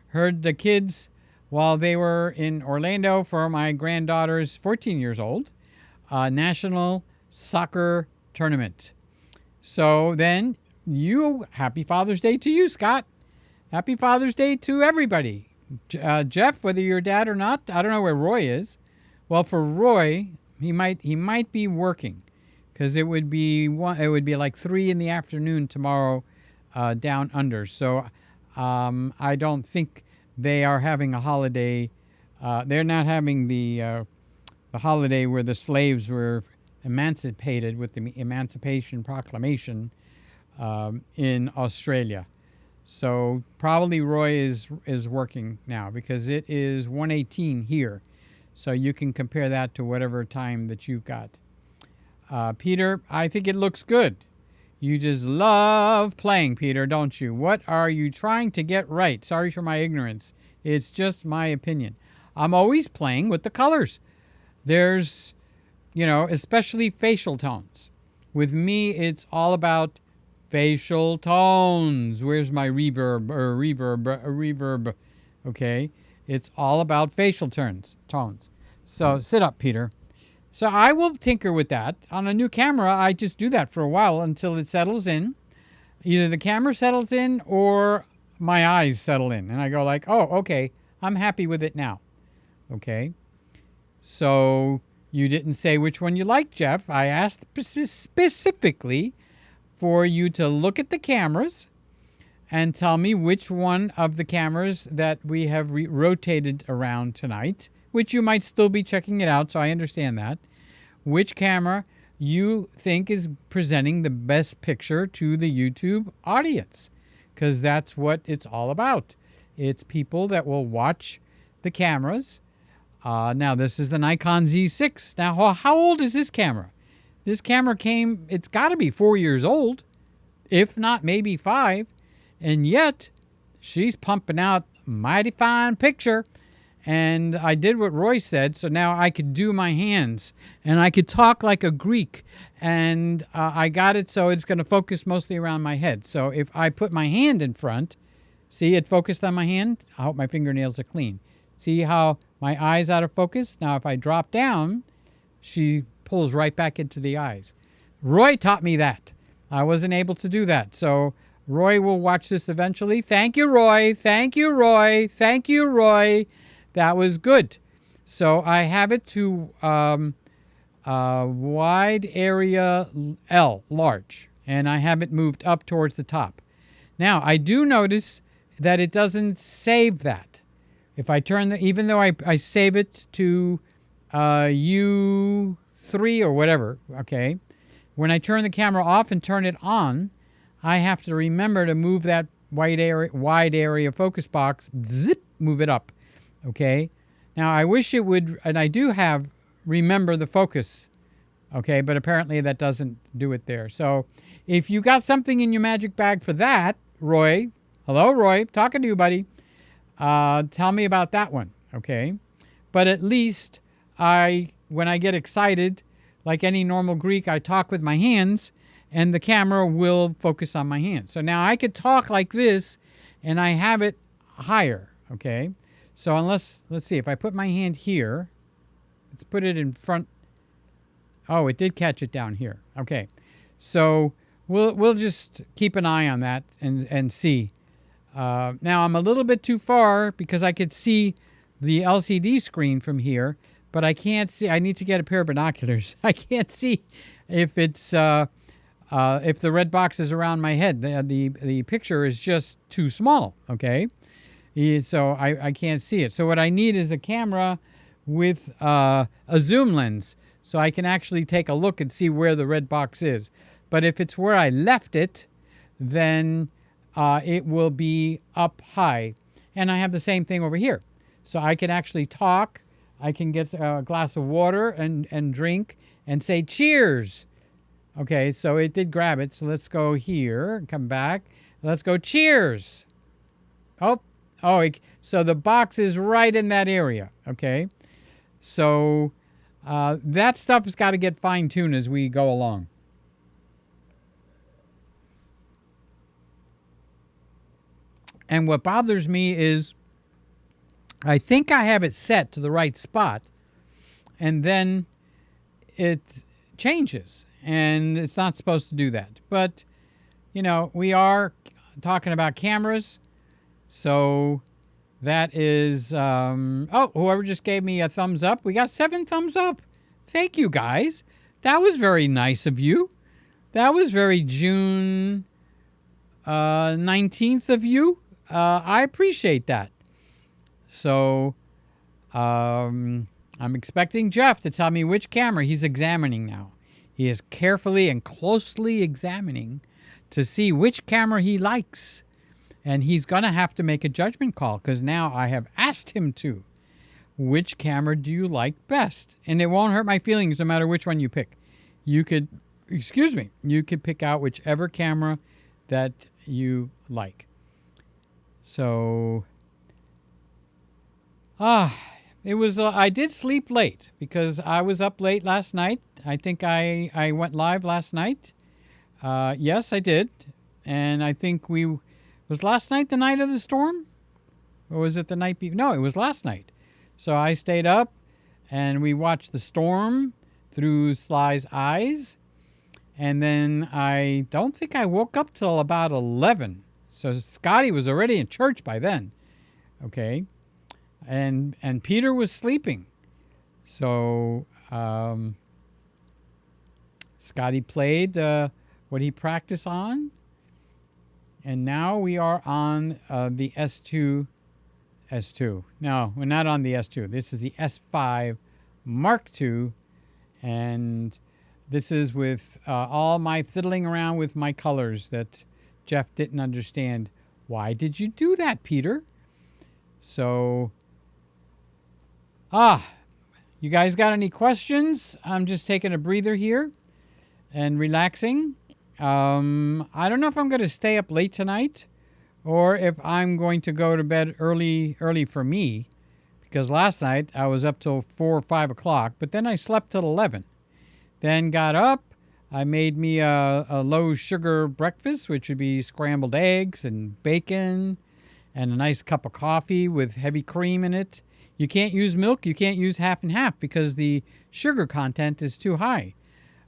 Heard the kids while they were in Orlando for my granddaughter's 14 years old national soccer tournament. So then happy Father's Day to you, Scott. Happy Father's Day to everybody. Jeff, whether you're dad or not, I don't know where Roy is. Well, for Roy, he might be working, because it would be like 3 in the afternoon tomorrow down under. So I don't think they are having a holiday. They're not having the holiday where the slaves were emancipated with the Emancipation Proclamation in Australia. So probably Roy is working now, because it is 1:18 here. So you can compare that to whatever time that you've got. Peter, I think it looks good. You just love playing, Peter, don't you? What are you trying to get right? Sorry for my ignorance. It's just my opinion. I'm always playing with the colors. There's, especially facial tones. With me, it's all about facial tones. Where's my reverb? Okay. It's all about facial tones. So sit up, Peter. So I will tinker with that. On a new camera, I just do that for a while until it settles in. Either the camera settles in or my eyes settle in. And I go like, oh, okay, I'm happy with it now. Okay. So you didn't say which one you like, Jeff. I asked specifically for you to look at the cameras and tell me which one of the cameras that we have rotated around tonight, which you might still be checking it out, so I understand that, which camera you think is presenting the best picture to the YouTube audience, because that's what it's all about. It's people that will watch the cameras. Now, this is the Nikon Z6. Now, how old is this camera? This camera it's got to be 4 years old, if not maybe 5, and yet she's pumping out mighty fine picture. And I did what Roy said, so now I could do my hands, and I could talk like a Greek, and I got it so it's going to focus mostly around my head. So if I put my hand in front, see it focused on my hand? I hope my fingernails are clean. See how my eye's out of focus? Now if I drop down, she pulls right back into the eyes. Roy taught me that. I wasn't able to do that. So Roy will watch this eventually. Thank you, Roy. Thank you, Roy. Thank you, Roy. That was good. So I have it to wide area L, large, and I have it moved up towards the top. Now, I do notice that it doesn't save that. If I turn even though I save it to U3 or whatever, okay, when I turn the camera off and turn it on, I have to remember to move that wide area focus box, zip, move it up. Okay. Now I wish it would, and I do have remember the focus. Okay. But apparently that doesn't do it there. So if you got something in your magic bag for that, Roy, hello, Roy, talking to you, buddy. Tell me about that one. Okay. But at least I when I get excited, like any normal Greek, I talk with my hands, and the camera will focus on my hands. So now I could talk like this, and I have it higher, okay? So let's see, if I put my hand here, let's put it in front. Oh, it did catch it down here. Okay, so we'll just keep an eye on that and see. Now I'm a little bit too far because I could see the LCD screen from here, but I can't see. I need to get a pair of binoculars. I can't see if it's if the red box is around my head. The picture is just too small. Okay, so I can't see it. So what I need is a camera with a zoom lens, so I can actually take a look and see where the red box is. But if it's where I left it, then it will be up high. And I have the same thing over here. So I can actually talk. I can get a glass of water and drink and say cheers. Okay, so it did grab it. So let's go here and come back. Let's go cheers. So the box is right in that area. Okay, so that stuff has got to get fine-tuned as we go along. And what bothers me is I think I have it set to the right spot, and then it changes, and it's not supposed to do that. But, you know, we are talking about cameras, so that is, whoever just gave me a thumbs up. We got 7 thumbs up. Thank you, guys. That was very nice of you. That was very June 19th of you. I appreciate that. So I'm expecting Jeff to tell me which camera he's examining now. He is carefully and closely examining to see which camera he likes. And he's going to have to make a judgment call because now I have asked him to. Which camera do you like best? And it won't hurt my feelings no matter which one you pick. You could pick out whichever camera that you like. So, it was, I did sleep late because I was up late last night. I think I went live last night. Yes, I did. And I think was last night the night of the storm? Or was it the night before? No, it was last night. So I stayed up and we watched the storm through Sly's eyes. And then I don't think I woke up till about 11. So Scotty was already in church by then. Okay. And Peter was sleeping. So Scotty played what he practiced on. And now we are on the S2. No, we're not on the S2. This is the S5 Mark II. And this is with all my fiddling around with my colors that Jeff didn't understand. Why did you do that, Peter? So, you guys got any questions? I'm just taking a breather here and relaxing. I don't know if I'm going to stay up late tonight or if I'm going to go to bed early for me, because last night I was up till 4 or 5 o'clock, but then I slept till 11. Then got up. I made me a low sugar breakfast, which would be scrambled eggs and bacon and a nice cup of coffee with heavy cream in it. You can't use milk. You can't use half and half because the sugar content is too high.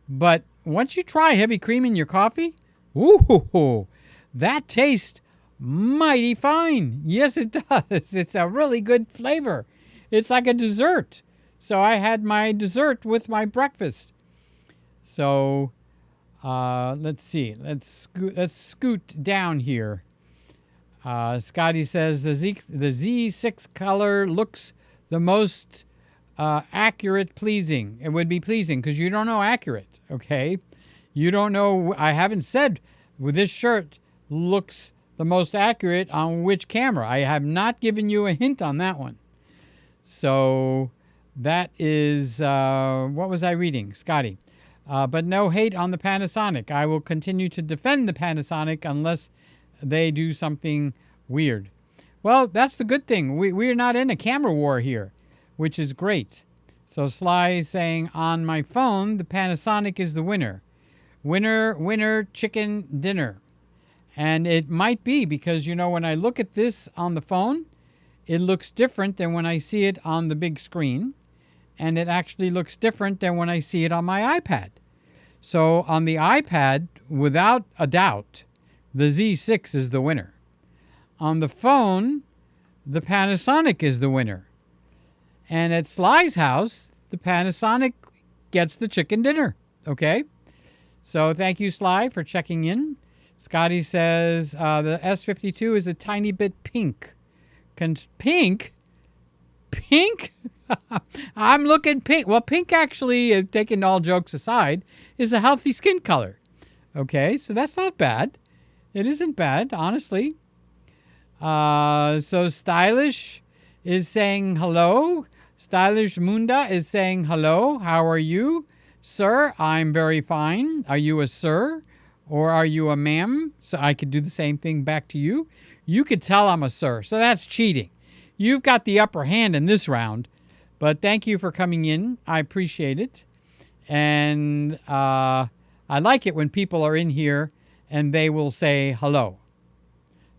But once you try heavy cream in your coffee, ooh, that tastes mighty fine. Yes, it does. It's a really good flavor. It's like a dessert. So I had my dessert with my breakfast. So let's see. Let's scoot down here. Scotty says the Z6 color looks the most accurate, pleasing. It would be pleasing because you don't know accurate, okay? You don't know. I haven't said with this shirt looks the most accurate on which camera. I have not given you a hint on that one. So that is, what was I reading? Scotty. But no hate on the Panasonic. I will continue to defend the Panasonic unless they do something weird. Well, that's the good thing. We're not in a camera war here, which is great. So Sly is saying, on my phone, the Panasonic is the winner. Winner, winner, chicken dinner. And it might be because, you know, when I look at this on the phone, it looks different than when I see it on the big screen. And it actually looks different than when I see it on my iPad. So on the iPad, without a doubt, the Z6 is the winner. On the phone, the Panasonic is the winner. And at Sly's house, the Panasonic gets the chicken dinner. Okay? So thank you, Sly, for checking in. Scotty says the S5II is a tiny bit pink. Pink? Pink? I'm looking pink. Well, pink actually, taking all jokes aside, is a healthy skin color. Okay, so that's not bad. It isn't bad, honestly. So Stylish is saying hello. Stylish Munda is saying hello. How are you? Sir, I'm very fine. Are you a sir? Or are you a ma'am? So I could do the same thing back to you. You could tell I'm a sir. So that's cheating. You've got the upper hand in this round. But thank you for coming in. I appreciate it. And I like it when people are in here and they will say hello.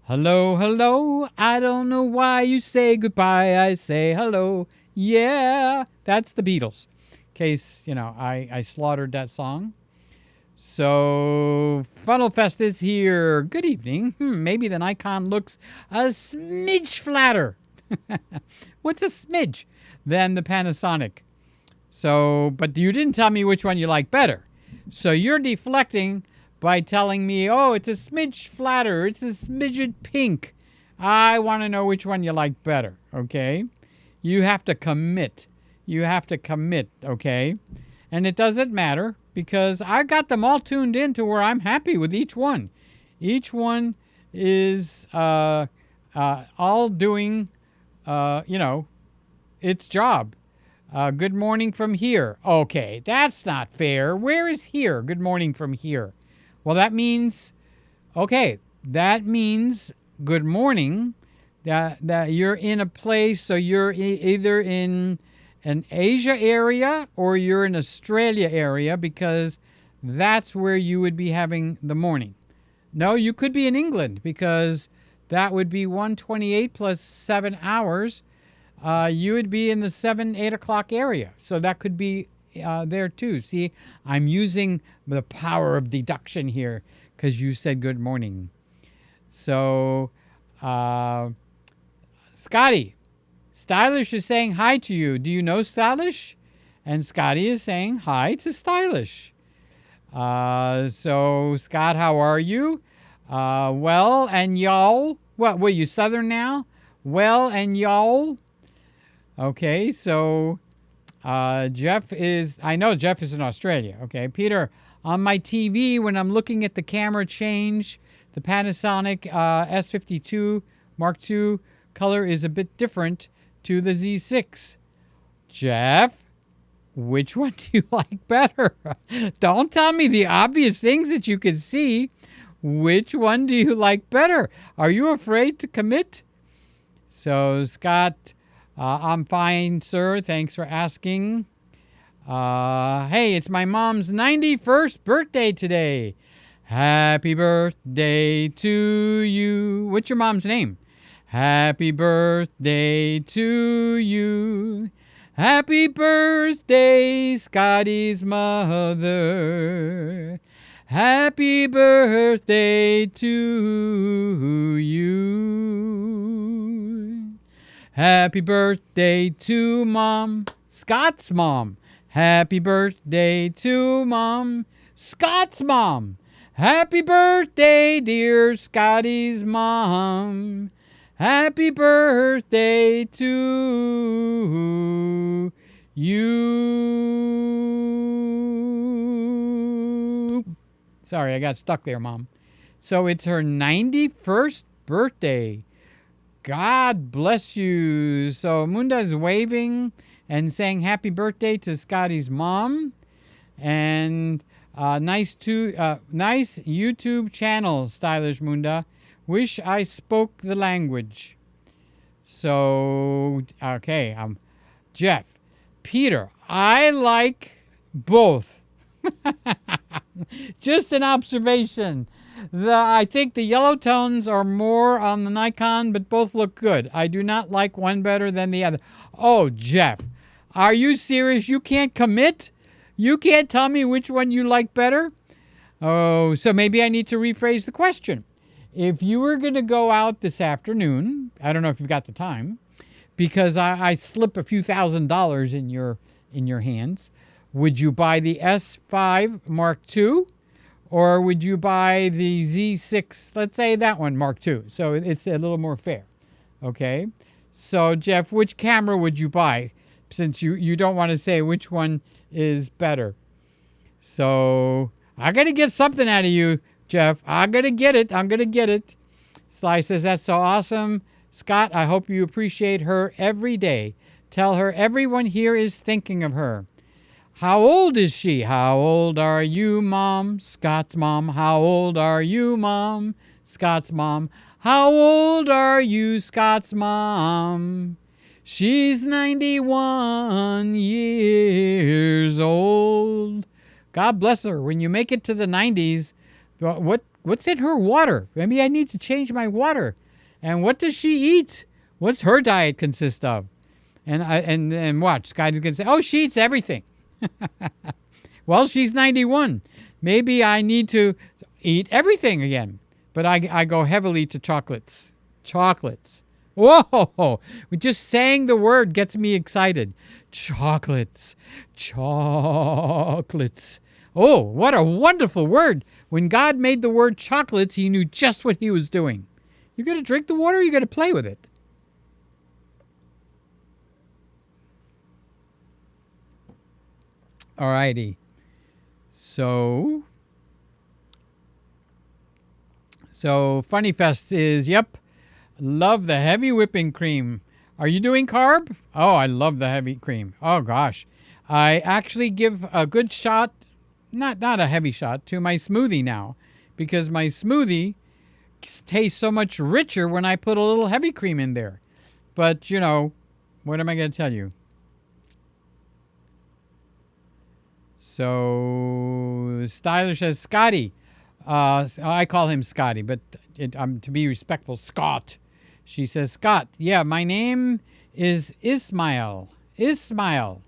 Hello, hello. I don't know why you say goodbye. I say hello. Yeah. That's the Beatles. In case, you know, I slaughtered that song. So, Funnel Fest is here. Good evening. Maybe the Nikon looks a smidge flatter. What's a smidge? Than the Panasonic. So, but you didn't tell me which one you like better. So you're deflecting by telling me, oh, it's a smidge flatter. It's a smidget pink. I want to know which one you like better. Okay? You have to commit. You have to commit. Okay? And it doesn't matter because I got them all tuned in to where I'm happy with each one. Each one is all doing, you know, its job. Good morning from here. Okay, that's not fair. Where is here? Good morning from here. Well, that means, okay, that means good morning. That you're in a place, so you're either in an Asia area or you're in Australia area because that's where you would be having the morning. No, you could be in England because that would be 1:28 plus 7 hours. You would be in the 7-8 o'clock area. So that could be there too. See, I'm using the power of deduction here because you said good morning. So, Scotty, Stylish is saying hi to you. Do you know Stylish? And Scotty is saying hi to Stylish. So, Scott, how are you? Well, and y'all? What, were you Southern now? Well, and y'all? Okay, so Jeff is, I know Jeff is in Australia. Okay, Peter, on my TV, when I'm looking at the camera change, the Panasonic S5II Mark II color is a bit different to the Z6. Jeff, which one do you like better? Don't tell me the obvious things that you can see. Which one do you like better? Are you afraid to commit? So, Scott, I'm fine, sir. Thanks for asking. Hey, it's my mom's 91st birthday today. Happy birthday to you. What's your mom's name? Happy birthday to you. Happy birthday, Scotty's mother. Happy birthday to you. Happy birthday to Mom, Scott's mom. Happy birthday to Mom, Scott's mom. Happy birthday, dear Scotty's mom. Happy birthday to you. Sorry, I got stuck there, Mom. So it's her 91st birthday. God bless you. So Munda's waving and saying happy birthday to Scotty's mom. And nice YouTube channel, Stylish Munda. Wish I spoke the language. So, okay, Jeff. Peter, I like both. Just an observation. I think the yellow tones are more on the Nikon, but both look good. I do not like one better than the other. Oh, Jeff, are you serious? You can't commit? You can't tell me which one you like better? Oh, so maybe I need to rephrase the question. If you were going to go out this afternoon, I don't know if you've got the time, because I slip a few $1,000s in your hands, would you buy the S5 Mark II? Or would you buy the Z6, let's say that one, Mark II? So it's a little more fair. Okay? So, Jeff, which camera would you buy? Since you don't want to say which one is better. So, I got to get something out of you, Jeff. I'm going to get it. I'm going to get it. Sly says, that's so awesome. Scott, I hope you appreciate her every day. Tell her everyone here is thinking of her. How old is she? How old are you, Mom? Scott's mom. How old are you, Mom? Scott's mom. How old are you, Scott's mom? She's 91 years old. God bless her. When you make it to the 90s, what's in her water? Maybe I need to change my water. And what does she eat? What's her diet consist of? And watch. Scott is going to say, oh, she eats everything. Well, she's 91. Maybe I need to eat everything again. But I go heavily to chocolates. Chocolates. Whoa! Just saying the word gets me excited. Chocolates. Chocolates. Oh, what a wonderful word. When God made the word chocolates, he knew just what he was doing. You're going to drink the water or you're going to play with it? Alrighty. So Funny Fest is, yep, love the heavy whipping cream. Are you doing carb? Oh, I love the heavy cream. Oh, gosh. I actually give a good shot, not a heavy shot, to my smoothie now, because my smoothie tastes so much richer when I put a little heavy cream in there. But, you know, what am I going to tell you? So, Stylish says, Scotty. I call him Scotty, but to be respectful, Scott. She says, Scott, yeah, my name is Ismail. Ismail.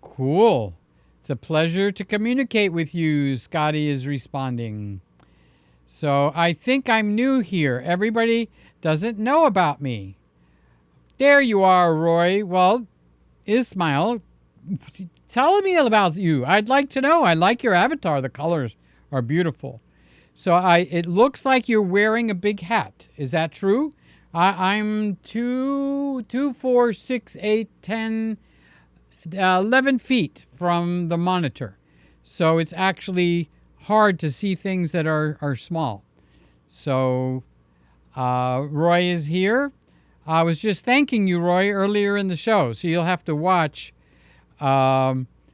Cool. It's a pleasure to communicate with you, Scotty is responding. So, I think I'm new here. Everybody doesn't know about me. There you are, Roy. Well, Ismail, tell me about you. I'd like to know. I like your avatar. The colors are beautiful. So it looks like you're wearing a big hat. Is that true? I'm 2, 4, 6, 8, 10, 11 feet from the monitor. So it's actually hard to see things that are small. So Roy is here. I was just thanking you, Roy, earlier in the show. So you'll have to watch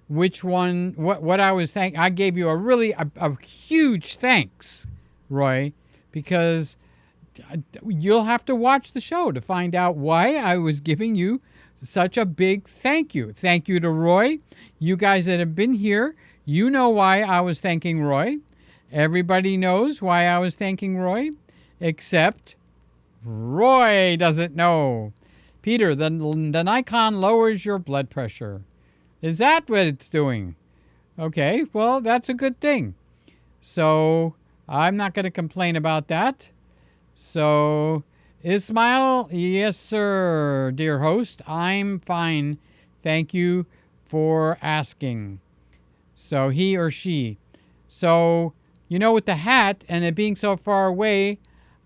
which one, what I was saying. I gave you a huge thanks, Roy, because you'll have to watch the show to find out why I was giving you such a big thank you. Thank you to Roy. You guys that have been here, you know why I was thanking Roy. Everybody knows why I was thanking Roy, except Roy doesn't know. Peter, the Nikon lowers your blood pressure. Is that what it's doing? Okay, well, that's a good thing. So I'm not going to complain about that. So, Ismail, yes, sir, dear host, I'm fine. Thank you for asking. So he or she. So, you know, with the hat and it being so far away,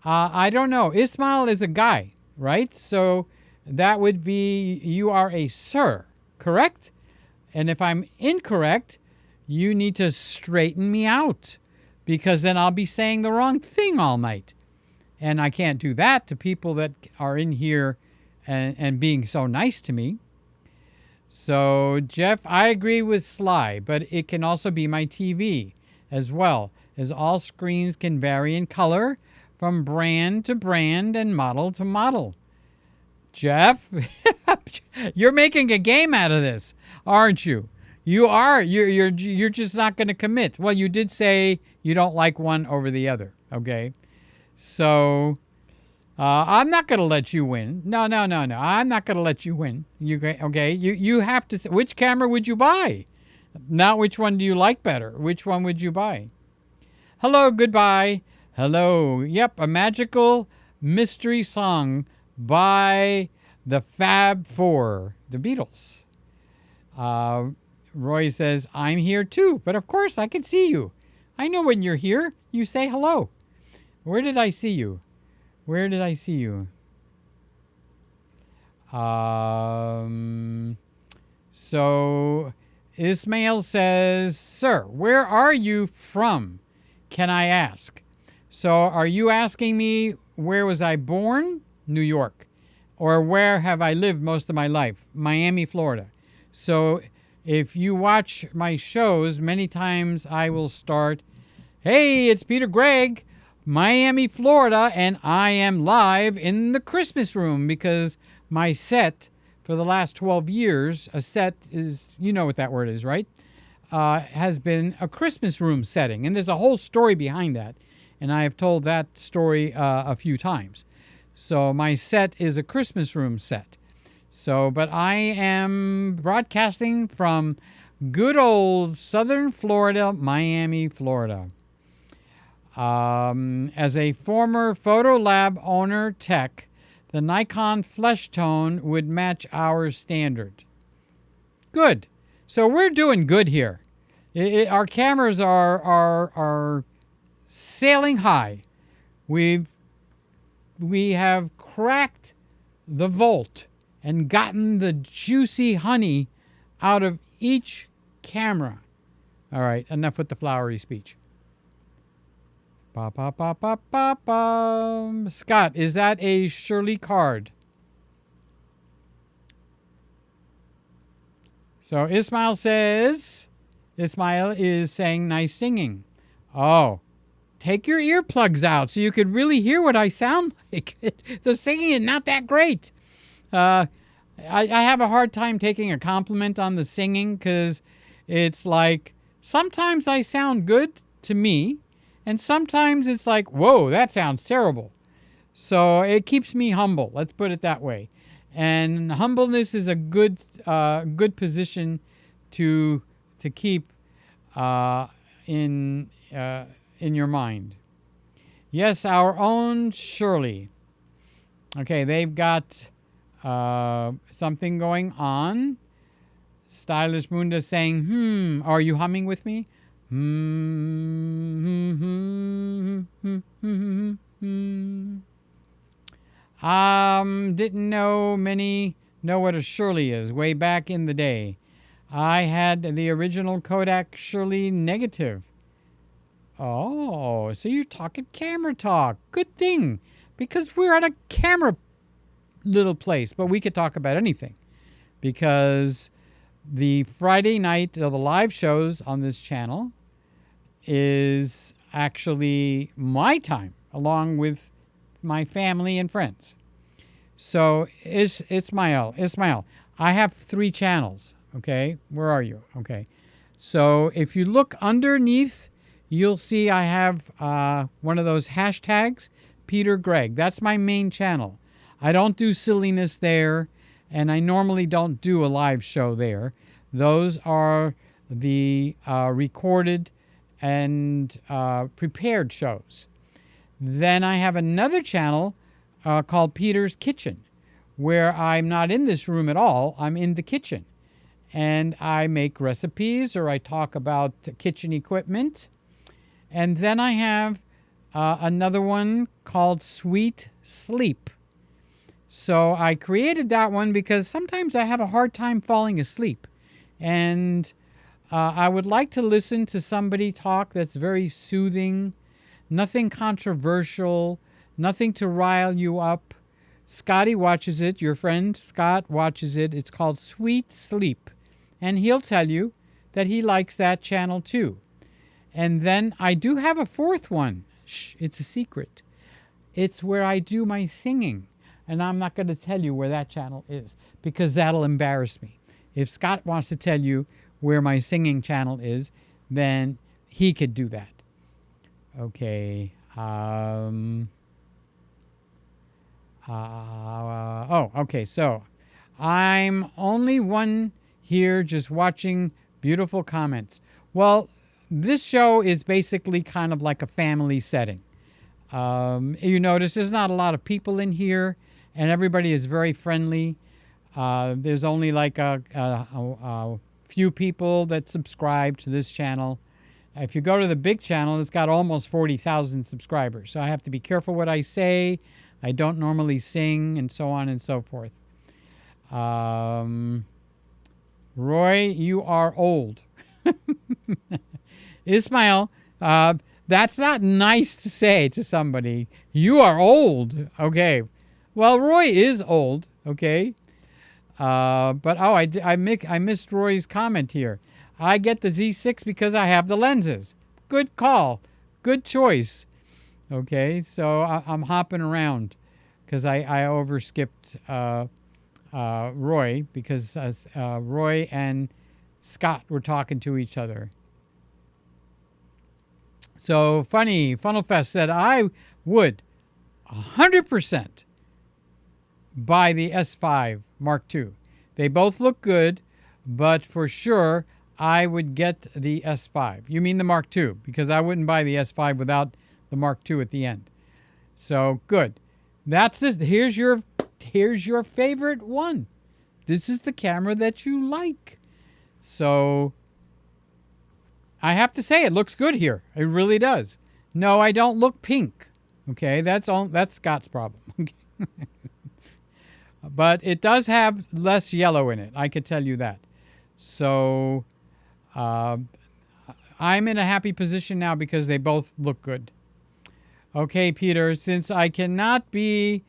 I don't know. Ismail is a guy, right? So that would be, you are a sir, correct? And if I'm incorrect, you need to straighten me out, because then I'll be saying the wrong thing all night. And I can't do that to people that are in here and being so nice to me. So, Jeff, I agree with Sly, but it can also be my TV as well, as all screens can vary in color from brand to brand and model to model. Jeff, You're making a game out of this, aren't you? You are. You're just not going to commit. Well, you did say you don't like one over the other. Okay, so I'm not going to let you win. No. I'm not going to let you win. Okay? You have to say, which camera would you buy? Not which one do you like better. Which one would you buy? Hello, goodbye. Hello. Yep, a magical mystery song by the Fab Four, the Beatles. Roy says, I'm here too, but of course I can see you. I know when you're here, you say hello. Where did I see you? Where did I see you? So Ismail says, sir, where are you from? Can I ask? So are you asking me where was I born? New York. Or where have I lived most of my life? Miami, Florida. So if you watch my shows, many times I will start, hey, it's Peter Gregg, Miami, Florida, and I am live in the Christmas room because my set for the last 12 years, a set is, you know what that word is, right? Has been a Christmas room setting. And there's a whole story behind that. And I have told that story a few times. So my set is a Christmas room set. So, but I am broadcasting from good old Southern Florida, Miami, Florida. As a former Photo Lab owner tech, the Nikon flesh tone would match our standard. Good. So we're doing good here. Our cameras are sailing high. We have cracked the vault and gotten the juicy honey out of each camera. All right, enough with the flowery speech. Ba, ba, ba, ba, ba, ba. Scott, is that a Shirley card? So Ismail is saying nice singing. Oh, take your earplugs out so you could really hear what I sound like. The singing is not that great. I have a hard time taking a compliment on the singing because it's like sometimes I sound good to me and sometimes it's like, whoa, that sounds terrible. So it keeps me humble. Let's put it that way. And humbleness is a good position to keep in your mind. Yes, our own Shirley. Okay, they've got something going on. Stylish Munda saying, are you humming with me? Didn't know many know what a Shirley is way back in the day. I had the original Kodak Shirley negative. Oh, so you're talking camera talk. Good thing, because we're at a camera little place, but we could talk about anything because the Friday night of the live shows on this channel is actually my time along with my family and friends. So Ismail, I have 3 channels. Okay, where are you? Okay, so if you look underneath, you'll see I have one of those hashtags, Peter Gregg. That's my main channel. I don't do silliness there, and I normally don't do a live show there. Those are the recorded and prepared shows. Then I have another channel called Peter's Kitchen, where I'm not in this room at all. I'm in the kitchen. And I make recipes or I talk about kitchen equipment. And then I have another one called Sweet Sleep. So I created that one because sometimes I have a hard time falling asleep. And I would like to listen to somebody talk that's very soothing, nothing controversial, nothing to rile you up. Scotty watches it. Your friend Scott watches it. It's called Sweet Sleep. And he'll tell you that he likes that channel too. And then I do have a 4th one. Shh, it's a secret. It's where I do my singing. and I'm not going to tell you where that channel is because that'll embarrass me. If Scott wants to tell you where my singing channel is, then he could do that. Okay. Okay. So I'm only one here just watching beautiful comments. Well, this show is basically kind of like a family setting. You notice there's not a lot of people in here, and everybody is very friendly. There's only like a few people that subscribe to this channel. If you go to the big channel, it's got almost 40,000 subscribers. So I have to be careful what I say. I don't normally sing, and so on and so forth. Roy, you are old. Ismail, that's not nice to say to somebody. You are old. Okay. Well, Roy is old. Okay. But I missed Roy's comment here. I get the Z6 because I have the lenses. Good call. Good choice. Okay. So I'm hopping around because I overskipped Roy because Roy and Scott were talking to each other. So funny, Funnelfest said I would 100% buy the S5 Mark II. They both look good, but for sure I would get the S5. You mean the Mark II, because I wouldn't buy the S5 without the Mark II at the end. So good. That's this. Here's your favorite one. This is the camera that you like. So I have to say it looks good here. It really does. No, I don't look pink. Okay, that's Scott's problem. But it does have less yellow in it. I could tell you that. So I'm in a happy position now because they both look good. Okay, Peter, since I cannot be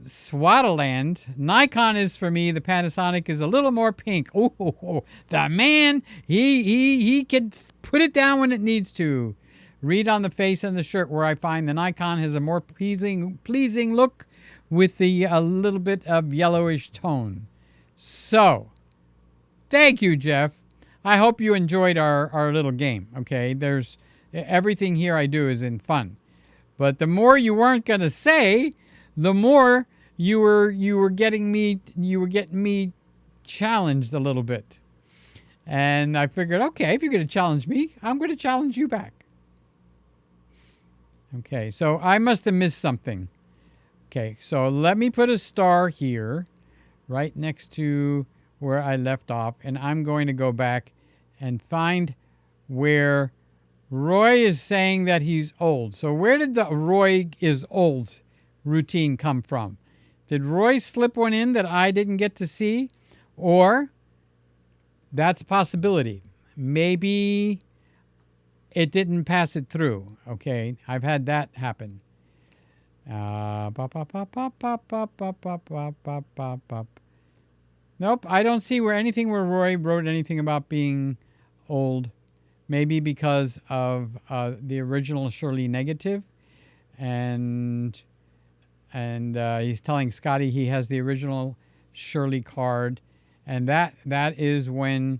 Swaddleland, Nikon is for me. The Panasonic is a little more pink. Oh, the man, he can put it down when it needs to. Read on the face and the shirt where I find the Nikon has a more pleasing look with a little bit of yellowish tone. So, thank you, Jeff. I hope you enjoyed our little game. Okay, there's everything here I do is in fun, but the more you weren't gonna say, the more you were getting me challenged a little bit. And I figured, okay, if you're going to challenge me, I'm going to challenge you back. Okay, so I must have missed something. Okay, so let me put a star here right next to where I left off, and I'm going to go back and find where Roy is saying that he's old. So where did the Roy is old routine come from? Did Roy slip one in that I didn't get to see? Or that's a possibility. Maybe it didn't pass it through. Okay, I've had that happen. Nope, I don't see anything where Roy wrote anything about being old. Maybe because of the original Shirley negative, and he's telling Scotty he has the original Shirley card, and that is when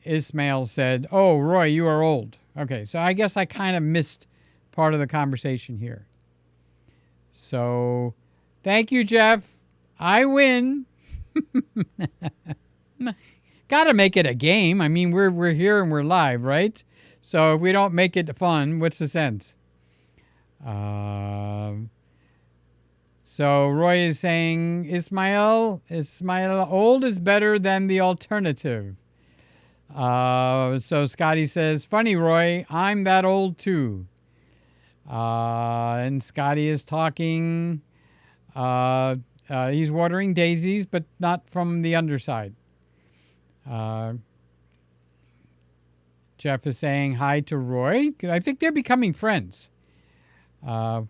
Ismail said, "Oh, Roy, you are old." Okay, so I guess I kind of missed part of the conversation here. So, thank you, Jeff. I win. Got to make it a game. I mean, we're here and we're live, right? So if we don't make it fun, what's the sense? So Roy is saying, Ismail, old is better than the alternative. So Scotty says, funny, Roy, I'm that old too. And Scotty is talking, he's watering daisies, but not from the underside. Jeff is saying hi to Roy. I think they're becoming friends. Roy,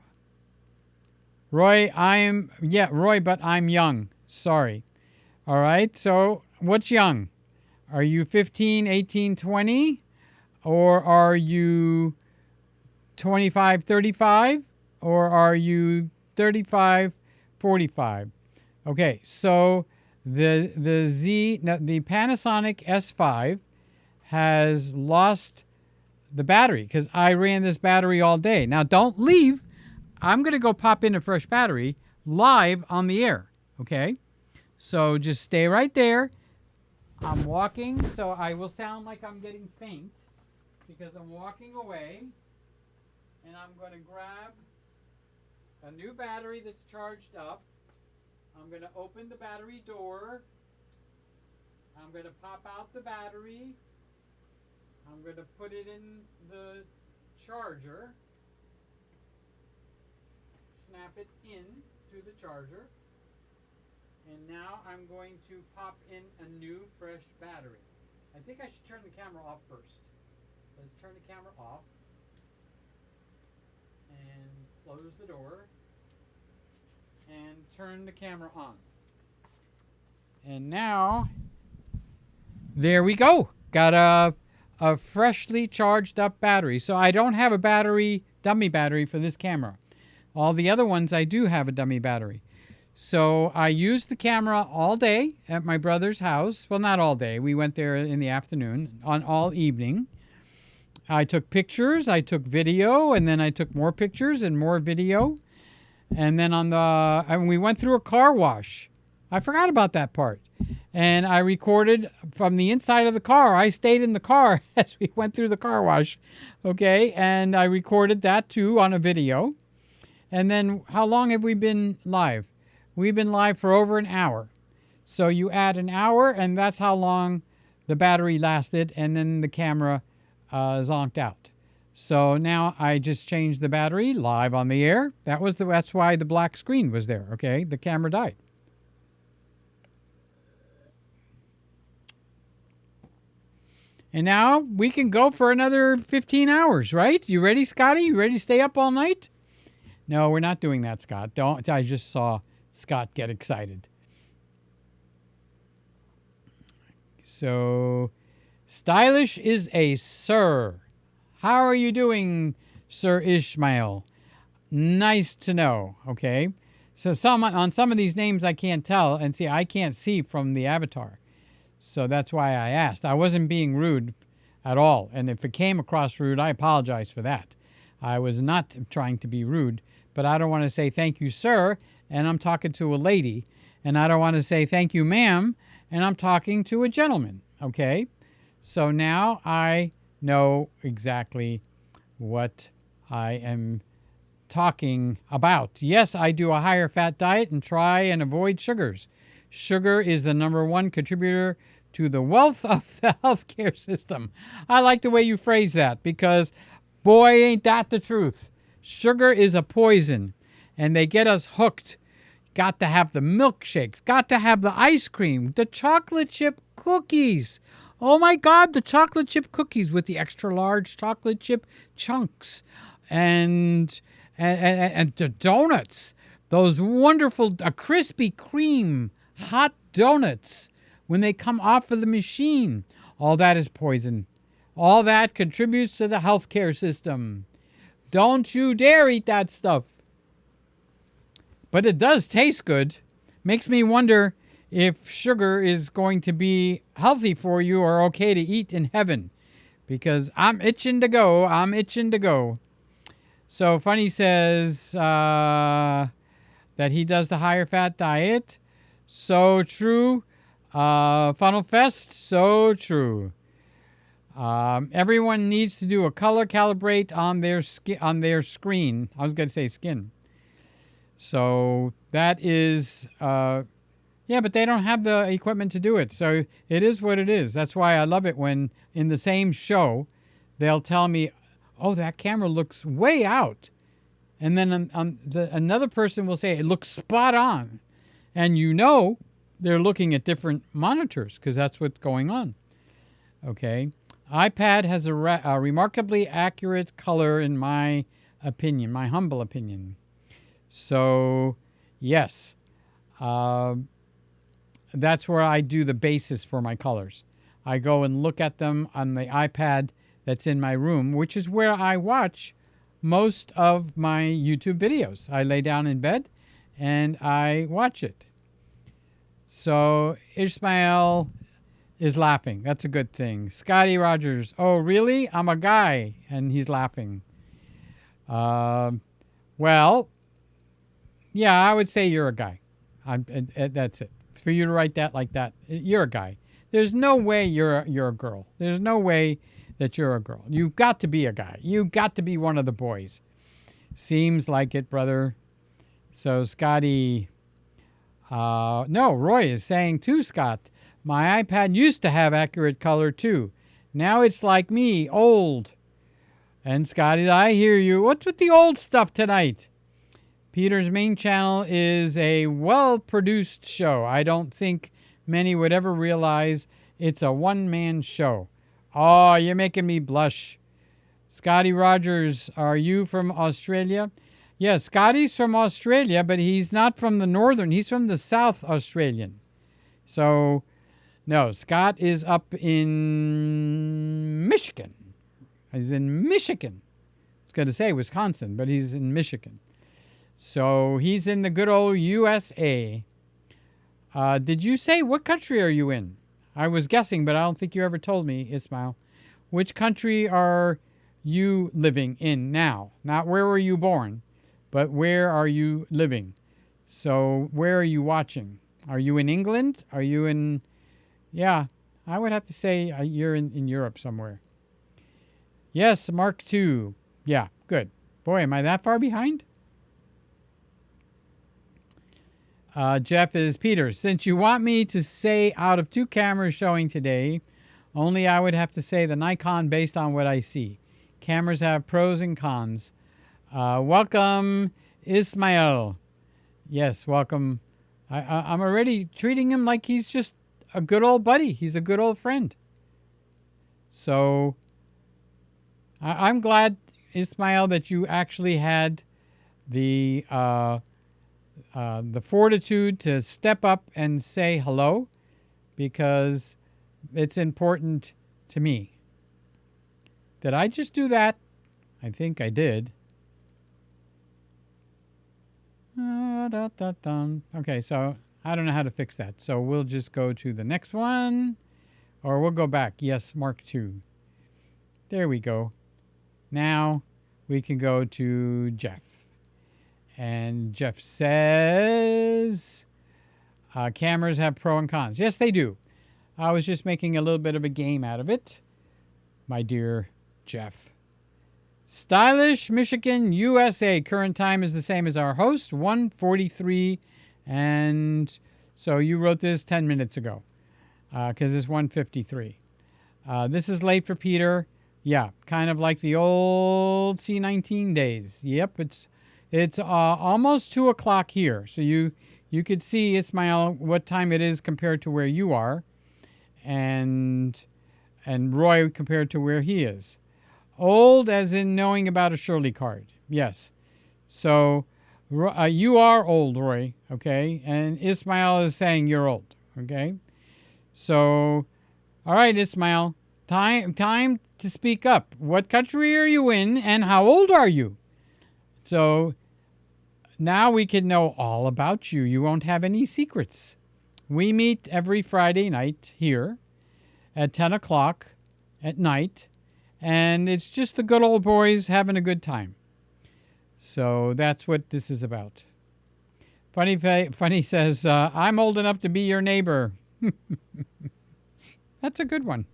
Roy, but I'm young. Sorry. All right. So what's young? Are you 15, 18, 20? Or are you 25, 35? Or are you 35, 45. Okay, so the Panasonic S5 has lost the battery because I ran this battery all day. Now don't leave. I'm going to go pop in a fresh battery live on the air. Okay, so just stay right there. I'm walking, so I will sound like I'm getting faint because I'm walking away, and I'm going to grab a new battery that's charged up. I'm going to open the battery door. I'm going to pop out the battery. I'm going to put it in the charger. Snap it in to the charger. And now I'm going to pop in a new fresh battery. I think I should turn the camera off first. Let's turn the camera off. And close the door. And turn the camera on. And now, there we go. Got a freshly charged up battery. So I don't have a dummy battery for this camera. All the other ones I do have a dummy battery. So I used the camera all day at my brother's house. Well, not all day. We went there in the afternoon, on all evening. I took pictures, I took video, and then I took more pictures and more video. And then we went through a car wash. I forgot about that part. And I recorded from the inside of the car. I stayed in the car as we went through the car wash. Okay, and I recorded that too on a video. And then how long have we been live? We've been live for over an hour. So you add an hour, and that's how long the battery lasted, and then the camera zonked out. So now I just changed the battery live on the air. That's why the black screen was there, okay? The camera died. And now we can go for another 15 hours, right? You ready, Scotty? You ready to stay up all night? No, we're not doing that, Scott. Don't. I just saw Scott get excited. So, stylish is a sir. How are you doing, Sir Ishmael? Nice to know, okay? So on some of these names I can't tell, and see, I can't see from the avatar. So that's why I asked. I wasn't being rude at all, and if it came across rude, I apologize for that. I was not trying to be rude, but I don't want to say thank you, sir, and I'm talking to a lady, and I don't want to say thank you, ma'am, and I'm talking to a gentleman, okay? So now I know exactly what I am talking about. Yes, I do a higher fat diet and try and avoid sugars. Sugar is the #1 contributor to the wealth of the healthcare system. I like the way you phrase that because, boy, ain't that the truth. Sugar is a poison, and they get us hooked. Got to have the milkshakes, got to have the ice cream, the chocolate chip cookies. Oh my God, the chocolate chip cookies with the extra large chocolate chip chunks, and the donuts, those wonderful Krispy Kreme hot donuts when they come off of the machine. All that is poison. All that contributes to the healthcare system. Don't you dare eat that stuff. But it does taste good. Makes me wonder if sugar is going to be healthy for you or okay to eat in heaven. Because I'm itching to go. I'm itching to go. So Funny says that he does the higher fat diet. So true. Funnel Fest. So true. Everyone needs to do a color calibrate on their screen. I was going to say skin. So that is, yeah, but they don't have the equipment to do it. So it is what it is. That's why I love it when in the same show, they'll tell me, oh, that camera looks way out. And then another person will say, it looks spot on. And you know they're looking at different monitors because that's what's going on. Okay. iPad has a remarkably accurate color in my opinion, my humble opinion. So, yes, that's where I do the basis for my colors. I go and look at them on the iPad that's in my room, which is where I watch most of my YouTube videos. I lay down in bed and I watch it. So Ishmael is laughing. That's a good thing. Scotty Rogers, oh, really? I'm a guy. And he's laughing. Well, yeah, I would say you're a guy. That's it. For you to write that like that, you're a guy. There's no way you're a girl. There's no way that you're a girl. You've got to be a guy. You've got to be one of the boys. Seems like it, brother. So Scotty, no, Roy is saying too, Scott, my iPad used to have accurate color too. Now it's like me, old. And Scotty, I hear you. What's with the old stuff tonight? Peter's main channel is a well-produced show. I don't think many would ever realize it's a one-man show. Oh, you're making me blush. Scotty Rogers, are you from Australia? Yes, Scotty's from Australia, but he's not from the northern. He's from the South Australian. So, no, Scott is up in Michigan. He's in Michigan. I was going to say Wisconsin, but he's in Michigan. So he's in the good old USA. Did you say what country are you in? I was guessing, but I don't think you ever told me, Ismail. Which country are you living in now? Not where were you born, but where are you living? So where are you watching? Are you in England? Are you in... Yeah, I would have to say you're in Europe somewhere. Yes, Mark II. Yeah, good. Boy, am I that far behind? Jeff is Peter. Since you want me to say out of 2 cameras showing today, only I would have to say the Nikon based on what I see. Cameras have pros and cons. Welcome, Ismail. Yes, welcome. I'm already treating him like he's just a good old buddy. He's a good old friend. So I'm glad, Ismail, that you actually had the fortitude to step up and say hello, because it's important to me. Did I just do that? I think I did. Okay, so I don't know how to fix that. So we'll just go to the next one, or we'll go back. Yes, Mark II. There we go. Now we can go to Jeff. And Jeff says, cameras have pros and cons. Yes, they do. I was just making a little bit of a game out of it, my dear Jeff. Stylish, Michigan, USA. Current time is the same as our host, 1:43. And so you wrote this 10 minutes ago, because it's 1:53. This is late for Peter. Yeah, kind of like the old C19 days. Yep, it's almost 2 o'clock here. So you could see, Ismail, what time it is compared to where you are, and Roy compared to where he is. Old as in knowing about a Shirley card. Yes. So you are old, Roy, okay? And Ismail is saying you're old, okay? So, all right, Ismail, time to speak up. What country are you in, and how old are you? So now we can know all about you. You won't have any secrets. We meet every Friday night here at 10 o'clock at night, and it's just the good old boys having a good time. So that's what this is about. Funny says, I'm old enough to be your neighbor. That's a good one.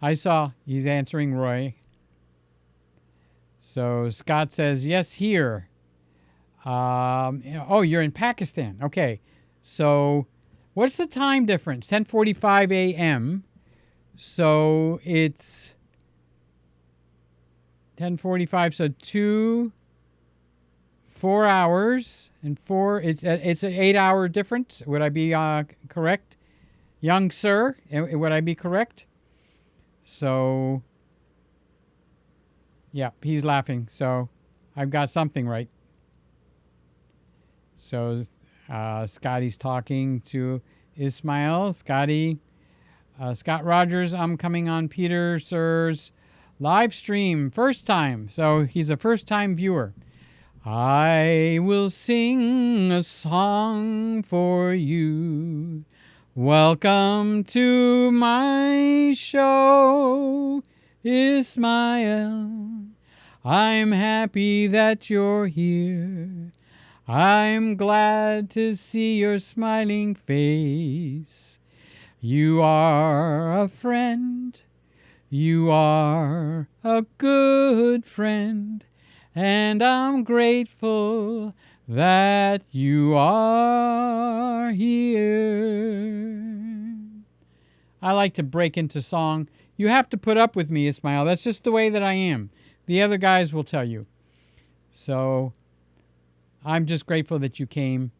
I saw he's answering Roy. So Scott says, yes, here. Oh, you're in Pakistan. Okay. So what's the time difference? 10:45 a.m. So it's 10:45. So 4 hours and 4. It's an 8-hour difference. Would I be correct, young sir? Would I be correct? So, yeah, he's laughing. So I've got something right. So Scotty's talking to Ismail. Scott Rogers, I'm coming on Peter Sir's live stream. First time. So he's a first time viewer. I will sing a song for you. Welcome to my show, Ismael. I'm happy that you're here. I'm glad to see your smiling face. You are a friend. You are a good friend. And I'm grateful that you are here. I like to break into song. You have to put up with me, Ismail. That's just the way that I am. The other guys will tell you. So I'm just grateful that you came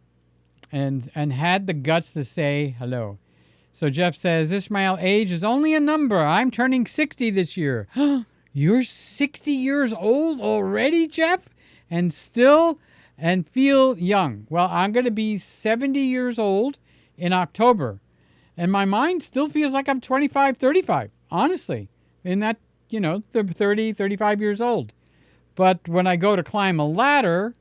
and had the guts to say hello. So Jeff says, Ismail, age is only a number. I'm turning 60 this year. You're 60 years old already, Jeff? And feel young. Well, I'm going to be 70 years old in October. And my mind still feels like I'm 25, 35, honestly. In that, the 30, 35 years old. But when I go to climb a ladder,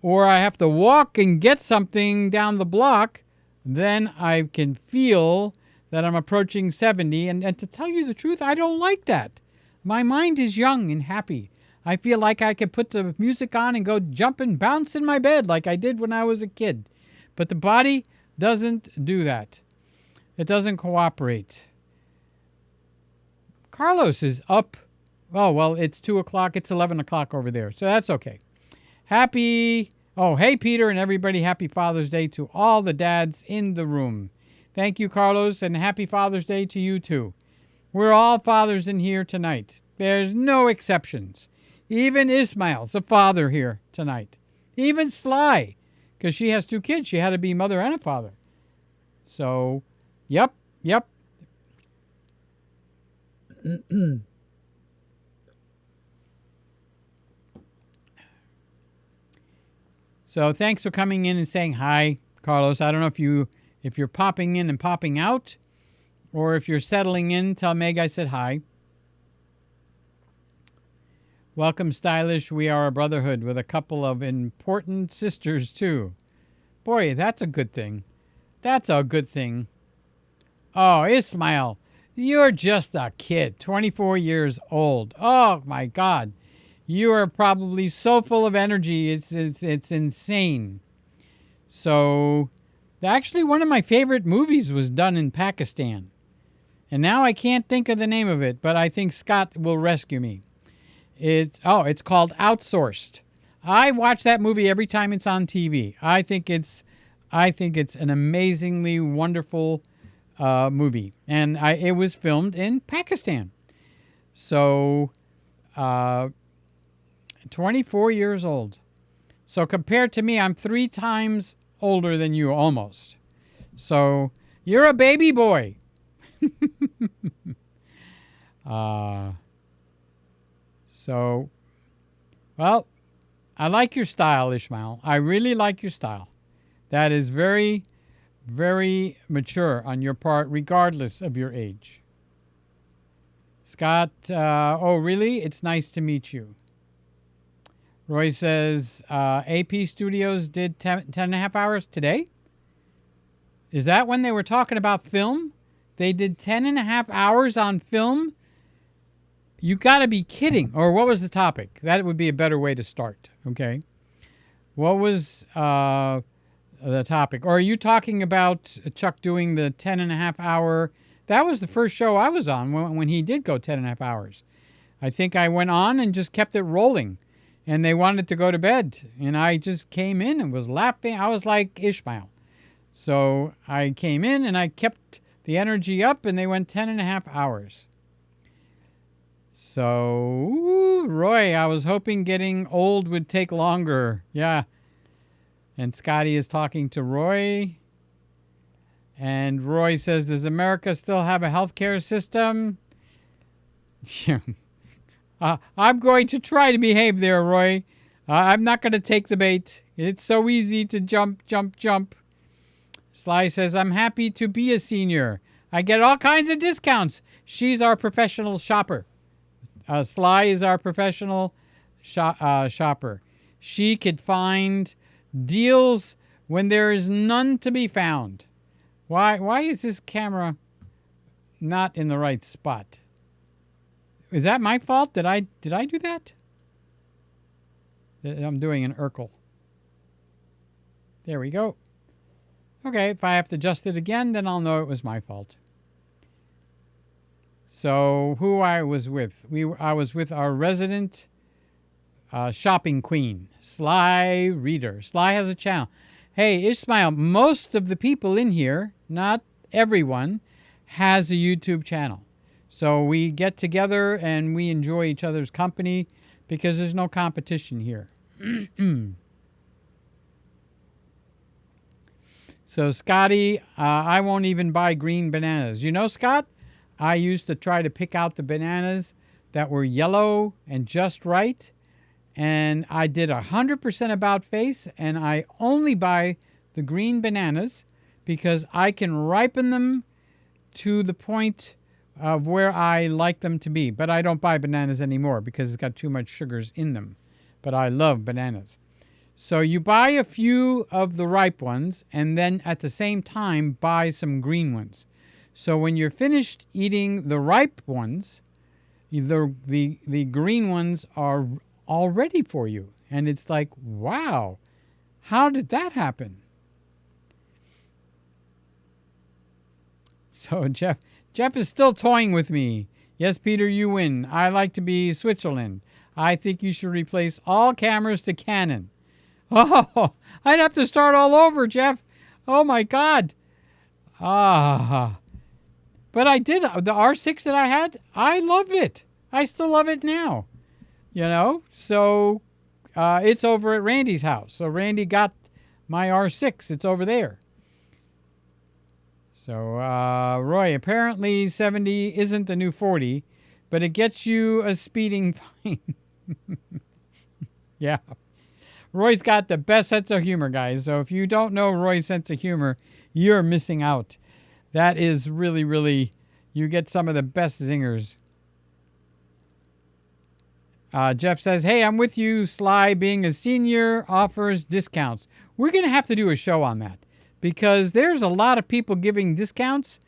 or I have to walk and get something down the block, then I can feel that I'm approaching 70. And to tell you the truth, I don't like that. My mind is young and happy. I feel like I could put the music on and go jump and bounce in my bed like I did when I was a kid. But the body doesn't do that. It doesn't cooperate. Carlos is up. Oh, well, it's 2 o'clock. It's 11 o'clock over there. So that's okay. Hey, Peter and everybody, happy Father's Day to all the dads in the room. Thank you, Carlos, and happy Father's Day to you, too. We're all fathers in here tonight. There's no exceptions. Even Ismail's a father here tonight. Even Sly, because she has 2 kids. She had to be mother and a father. So, yep. So thanks for coming in and saying hi, Carlos. I don't know if you're popping in and popping out, or if you're settling in. Tell Meg I said hi. Welcome, Stylish. We are a brotherhood with a couple of important sisters, too. Boy, that's a good thing. That's a good thing. Oh, Ismail, you're just a kid, 24 years old. Oh, my God. You are probably so full of energy. It's insane. So, actually, one of my favorite movies was done in Pakistan. And now I can't think of the name of it, but I think Scott will rescue me. It's called Outsourced. I watch that movie every time it's on TV. I think it's an amazingly wonderful movie, and it was filmed in Pakistan. So, 24 years old. So compared to me, I'm 3 times older than you, almost. So you're a baby boy. Well, I like your style, Ishmael. I really like your style. That is very, very mature on your part, regardless of your age. Scott, oh, really? It's nice to meet you. Roy says, AP Studios did 10.5 hours today? Is that when they were talking about film? They did 10.5 hours on film? You got to be kidding. Or what was the topic? That would be a better way to start. Okay. What was the topic? Or are you talking about Chuck doing the 10.5 hour? That was the first show I was on when he did go 10.5 hours. I think I went on and just kept it rolling. And they wanted to go to bed. And I just came in and was laughing. I was like Ishmael. So I came in and I kept the energy up, and they went 10.5 hours. So, Roy, I was hoping getting old would take longer. Yeah. And Scotty is talking to Roy. And Roy says, does America still have a healthcare system? I'm going to try to behave there, Roy. I'm not going to take the bait. It's so easy to jump. Sly says, I'm happy to be a senior. I get all kinds of discounts. She's our professional shopper. Sly is our professional shopper. she could find deals when there is none to be found. Why is this camera not in the right spot? Is that my fault? Did I do that? I'm doing an Urkel. There we go. Okay, if I have to adjust it again, then I'll know it was my fault. So who I was with? I was with our resident shopping queen, Sly Reader. Sly has a channel. Hey, Ishmael, most of the people in here, not everyone, has a YouTube channel. So we get together and we enjoy each other's company because there's no competition here. So Scotty, I won't even buy green bananas. You know, Scott, I used to try to pick out the bananas that were yellow and just right. And I did 100% about face, and I only buy the green bananas because I can ripen them to the point of where I like them to be. But I don't buy bananas anymore because it's got too much sugars in them. But I love bananas. So you buy a few of the ripe ones and then at the same time buy some green ones. So when you're finished eating the ripe ones, the green ones are all ready for you. And it's like, wow, how did that happen? So Jeff is still toying with me. Yes, Peter, you win. I like to be Switzerland. I think you should replace all cameras to Canon. Oh, I'd have to start all over, Jeff. Oh, my God. But I did. The R6 that I had, I loved it. I still love it now. You know, so it's over at Randy's house. So Randy got my R6. It's over there. So, Roy, apparently 70 isn't the new 40, but it gets you a speeding fine. Yeah. Roy's got the best sense of humor, guys. So if you don't know Roy's sense of humor, you're missing out. That is really, really, you get some of the best zingers. Jeff says, hey, I'm with you, Sly. Being a senior offers discounts. We're going to have to do a show on that because there's a lot of people giving discounts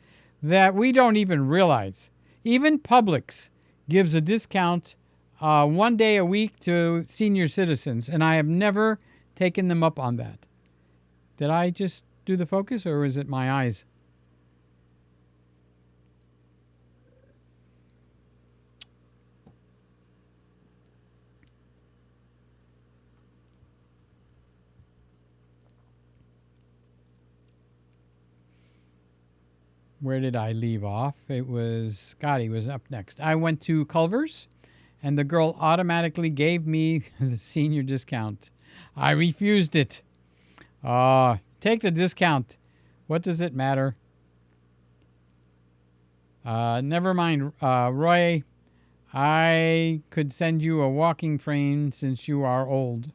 that we don't even realize. Even Publix gives a discount 1 day a week to senior citizens, and I have never taken them up on that. Did I just do the focus, or is it my eyes? Where did I leave off? It was Scotty was up next. I went to Culver's, and the girl automatically gave me the senior discount. I refused it. Take the discount. What does it matter? Never mind, Roy. I could send you a walking frame since you are old.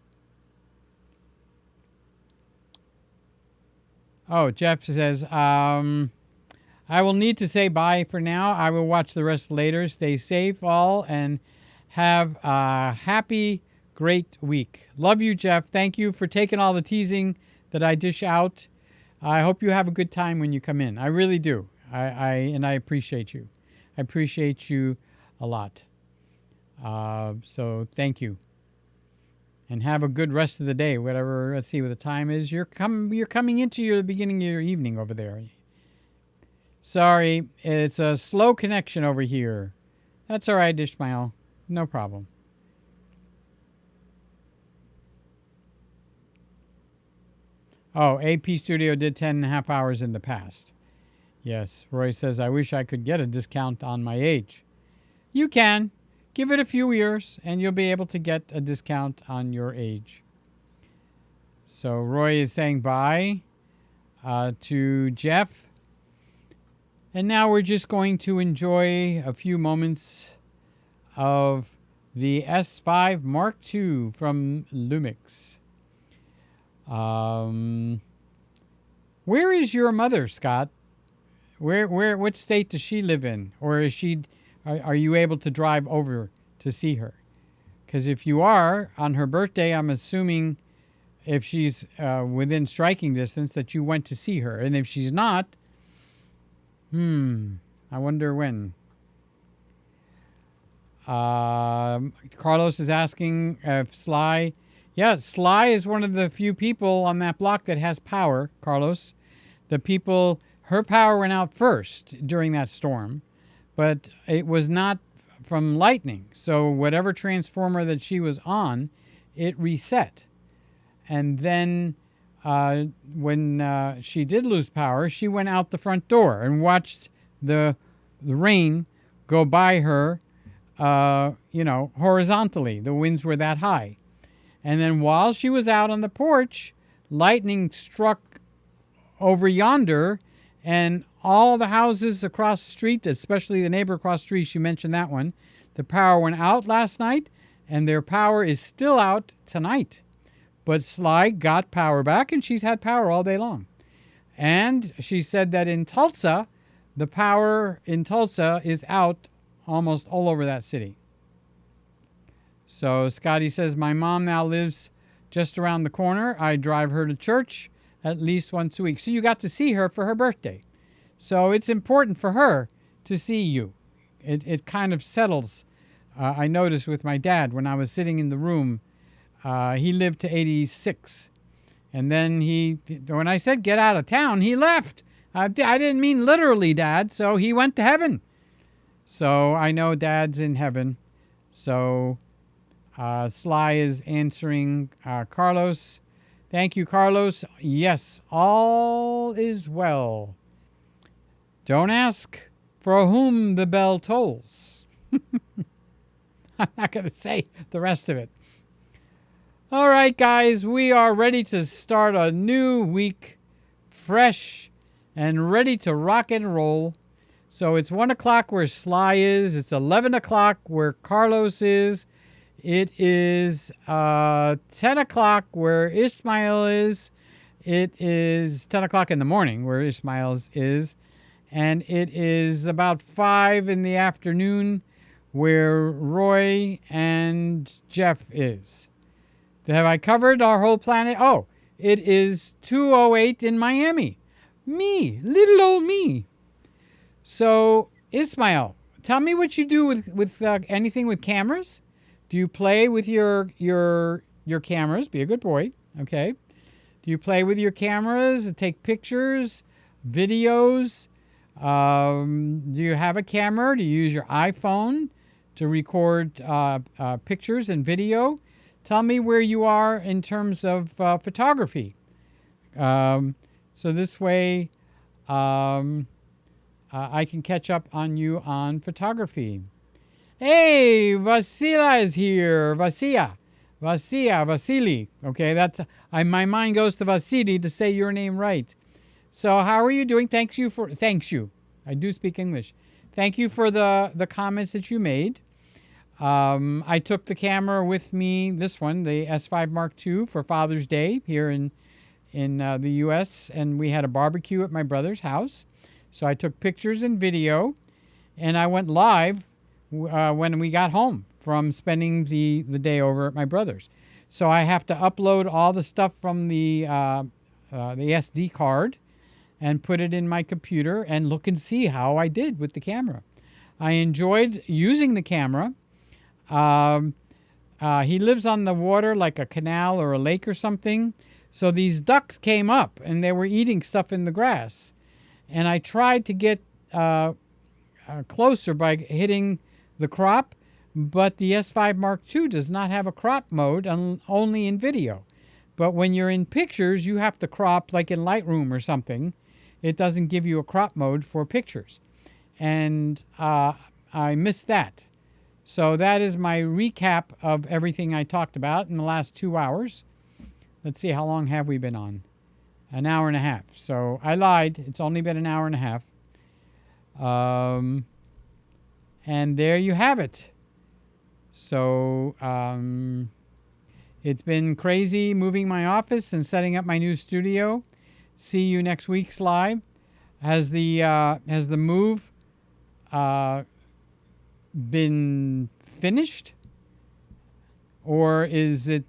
Oh, Jeff says, I will need to say bye for now. I will watch the rest later. Stay safe all and have a happy, great week. Love you, Jeff. Thank you for taking all the teasing that I dish out. I hope you have a good time when you come in. I really do. I appreciate you. I appreciate you a lot. So thank you. And have a good rest of the day. Whatever, let's see what the time is. You're coming into the beginning of your evening over there. Sorry, it's a slow connection over here. That's all right, Ishmael. No problem. Oh, AP Studio did 10.5 hours in the past. Yes, Roy says, I wish I could get a discount on my age. You can. Give it a few years, and you'll be able to get a discount on your age. So Roy is saying bye to Jeff. And now we're just going to enjoy a few moments of the S5 Mark II from Lumix. Where is your mother, Scott? What state does she live in? Or is are you able to drive over to see her? Because if you are on her birthday, I'm assuming if she's within striking distance that you went to see her. And if she's not, I wonder when. Carlos is asking if Sly. Yeah, Sly is one of the few people on that block that has power, Carlos. Her power went out first during that storm, but it was not from lightning. So whatever transformer that she was on, it reset. And then when she did lose power, she went out the front door and watched the rain go by her, horizontally. The winds were that high. And then while she was out on the porch, lightning struck over yonder, and all the houses across the street, especially the neighbor across the street, she mentioned that one, the power went out last night, and their power is still out tonight. But Sly got power back, and she's had power all day long. And she said that in Tulsa, the power in Tulsa is out almost all over that city. So Scotty says, my mom now lives just around the corner. I drive her to church at least once a week. So you got to see her for her birthday. So it's important for her to see you. It kind of settles. I noticed with my dad when I was sitting in the room, he lived to 86. And then when I said get out of town, he left. I didn't mean literally, Dad. So he went to heaven. So I know Dad's in heaven. So Sly is answering Carlos. Thank you, Carlos. Yes, all is well. Don't ask for whom the bell tolls. I'm not going to say the rest of it. All right, guys, we are ready to start a new week, fresh and ready to rock and roll. So it's 1 o'clock where Sly is. It's 11 o'clock where Carlos is. It is 10 o'clock where Ismail is. It is 10 o'clock in the morning where Ismail is. And it is about 5 in the afternoon where Roy and Jeff is. Have I covered our whole planet? Oh, it is 2:08 in Miami. Me, little old me. So, Ismail, tell me what you do with anything with cameras. Do you play with your cameras? Be a good boy, okay? Do you play with your cameras, take pictures, videos? Do you have a camera? Do you use your iPhone to record pictures and video? Tell me where you are in terms of photography. So this way I can catch up on you on photography. Hey, Vasila is here. Vasily. Okay, my mind goes to Vasily to say your name right. So how are you doing? Thanks you. I do speak English. Thank you for the comments that you made. I took the camera with me, this one, the S5 Mark II, for Father's Day here in the U.S., and we had a barbecue at my brother's house. So I took pictures and video, and I went live when we got home from spending the day over at my brother's. So I have to upload all the stuff from the SD card and put it in my computer and look and see how I did with the camera. I enjoyed using the camera. He lives on the water like a canal or a lake or something. So these ducks came up and they were eating stuff in the grass. And I tried to get closer by hitting the crop, but the S5 Mark II does not have a crop mode, only in video. But when you're in pictures, you have to crop like in Lightroom or something. It doesn't give you a crop mode for pictures. And I missed that. So that is my recap of everything I talked about in the last 2 hours. Let's see, how long have we been on? An hour and a half. So I lied. It's only been an hour and a half. And there you have it. So it's been crazy moving my office and setting up my new studio. See you next week's live. Has the move been finished? or is it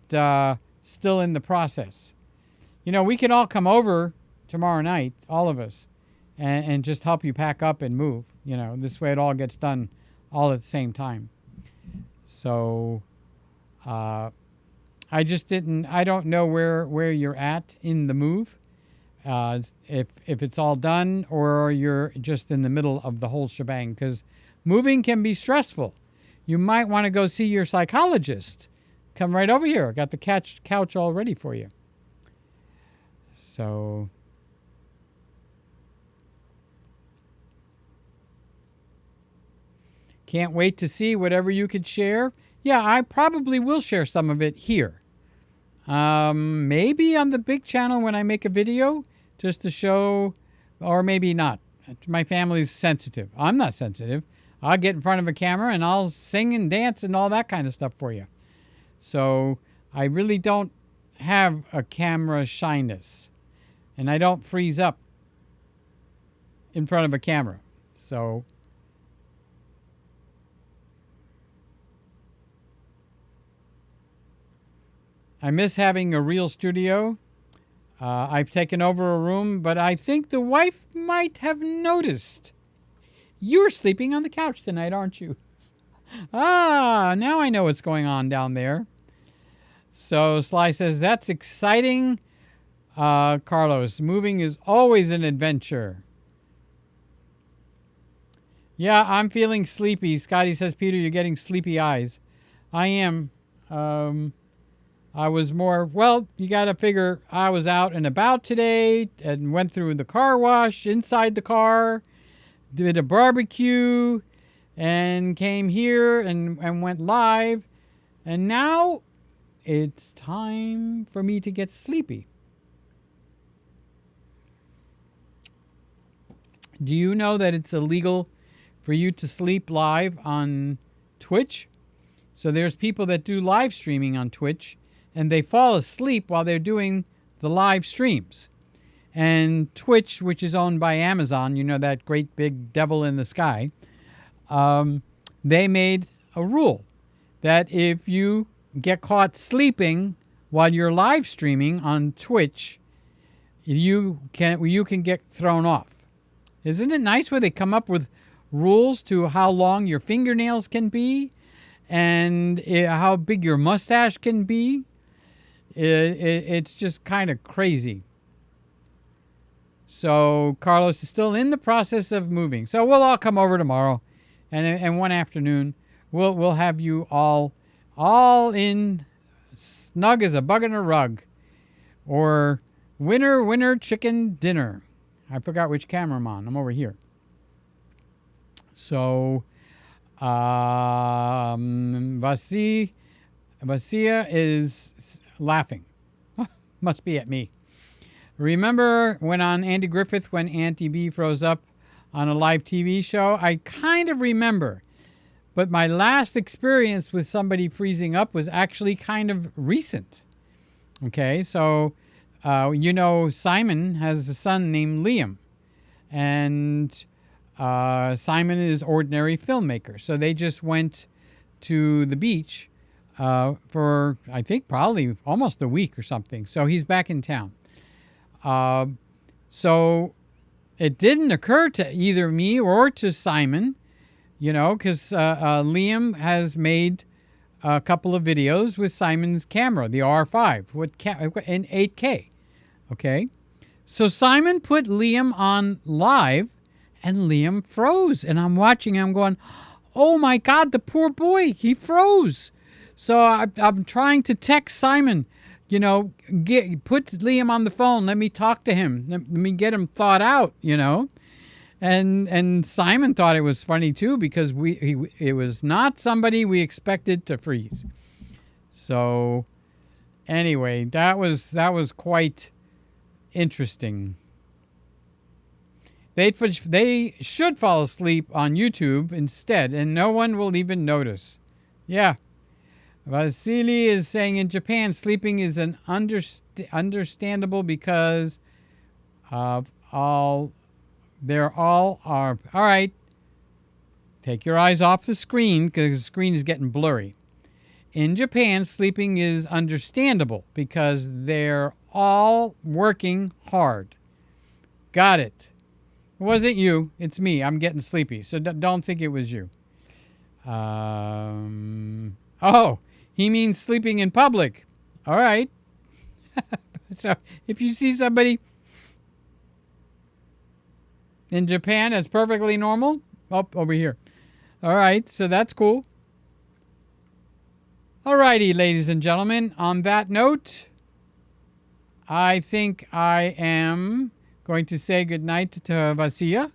still in the process? You know, we can all come over tomorrow night, all of us, and just help you pack up and move. You know, this way it all gets done all at the same time. So I don't know where you're at in the move. If it's all done or you're just in the middle of the whole shebang, because moving can be stressful. You might want to go see your psychologist. Come right over here. I got the couch all ready for you. So can't wait to see whatever you could share. Yeah, I probably will share some of it here. Maybe on the big channel when I make a video just to show, or maybe not. My family's sensitive. I'm not sensitive. I'll get in front of a camera and I'll sing and dance and all that kind of stuff for you. So I really don't have a camera shyness, and I don't freeze up in front of a camera. So I miss having a real studio. I've taken over a room, but I think the wife might have noticed. You're sleeping on the couch tonight, aren't you? Ah, now I know what's going on down there. So Sly says, that's exciting, Carlos. Moving is always an adventure. Yeah, I'm feeling sleepy. Scotty says, Peter, you're getting sleepy eyes. I am. I was more, well, you got to figure I was out and about today and went through the car wash inside the car, did a barbecue, and came here and went live. And now it's time for me to get sleepy. Do you know that it's illegal for you to sleep live on Twitch? So there's people that do live streaming on Twitch, and they fall asleep while they're doing the live streams. And Twitch, which is owned by Amazon, you know, that great big devil in the sky, they made a rule that if you get caught sleeping while you're live streaming on Twitch, you can get thrown off. Isn't it nice where they come up with rules to how long your fingernails can be and how big your mustache can be? It's just kind of crazy. So Carlos is still in the process of moving. So we'll all come over tomorrow, and one afternoon we'll have you all in snug as a bug in a rug, or winner chicken dinner. I forgot which camera I'm on. I'm over here. So Vasia is laughing. Must be at me. Remember when on Andy Griffith when Auntie B froze up on a live TV show? I kind of remember. But my last experience with somebody freezing up was actually kind of recent. Okay, so you know Simon has a son named Liam. And Simon is ordinary filmmaker. So they just went to the beach for, I think, probably almost a week or something. So he's back in town. So it didn't occur to either me or to Simon, you know, because Liam has made a couple of videos with Simon's camera, the R5, in 8K. Okay. So Simon put Liam on live, and Liam froze. And I'm watching, and I'm going, oh my God, the poor boy, he froze. So I'm trying to text Simon, you know, put Liam on the phone. Let me talk to him. Let me get him thawed out, you know. And Simon thought it was funny too, because it was not somebody we expected to freeze. So anyway, that was quite interesting. They should fall asleep on YouTube instead, and no one will even notice. Yeah. Vasily is saying in Japan, sleeping is an understandable because of all are. All right. Take your eyes off the screen because the screen is getting blurry. in Japan, sleeping is understandable because they're all working hard. Got it. It wasn't you. It's me. I'm getting sleepy. So don't think it was you. Oh, he means sleeping in public. All right. So if you see somebody in Japan, that's perfectly normal. Oh, over here. All right. So that's cool. All righty, ladies and gentlemen. On that note, I think I am going to say goodnight to Vasia.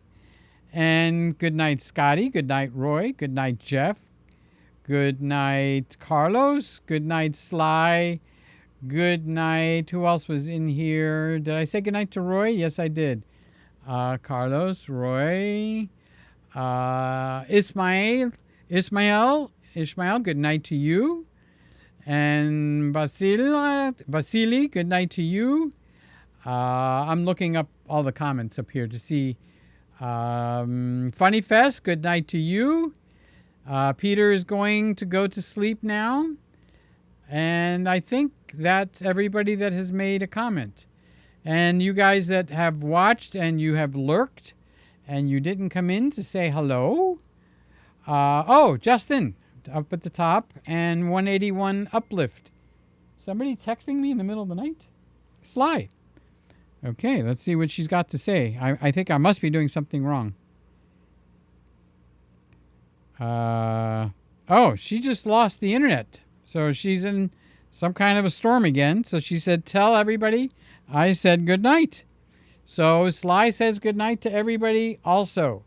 And good night, Scotty. Good night, Roy. Good night, Jeff. Good night, Carlos. Good night, Sly. Good night. Who else was in here? Did I say good night to Roy? Yes, I did. Carlos, Roy, Ismail. Good night to you. And Vasily, good night to you. I'm looking up all the comments up here to see. Funny Fest, good night to you. Peter is going to go to sleep now. And I think that's everybody that has made a comment. And you guys that have watched and you have lurked and you didn't come in to say hello. Justin, up at the top, and 181 Uplift. Somebody texting me in the middle of the night? Sly. Okay, let's see what she's got to say. I think I must be doing something wrong. She just lost the internet. So she's in some kind of a storm again. So she said, tell everybody I said good night. So Sly says good night to everybody also.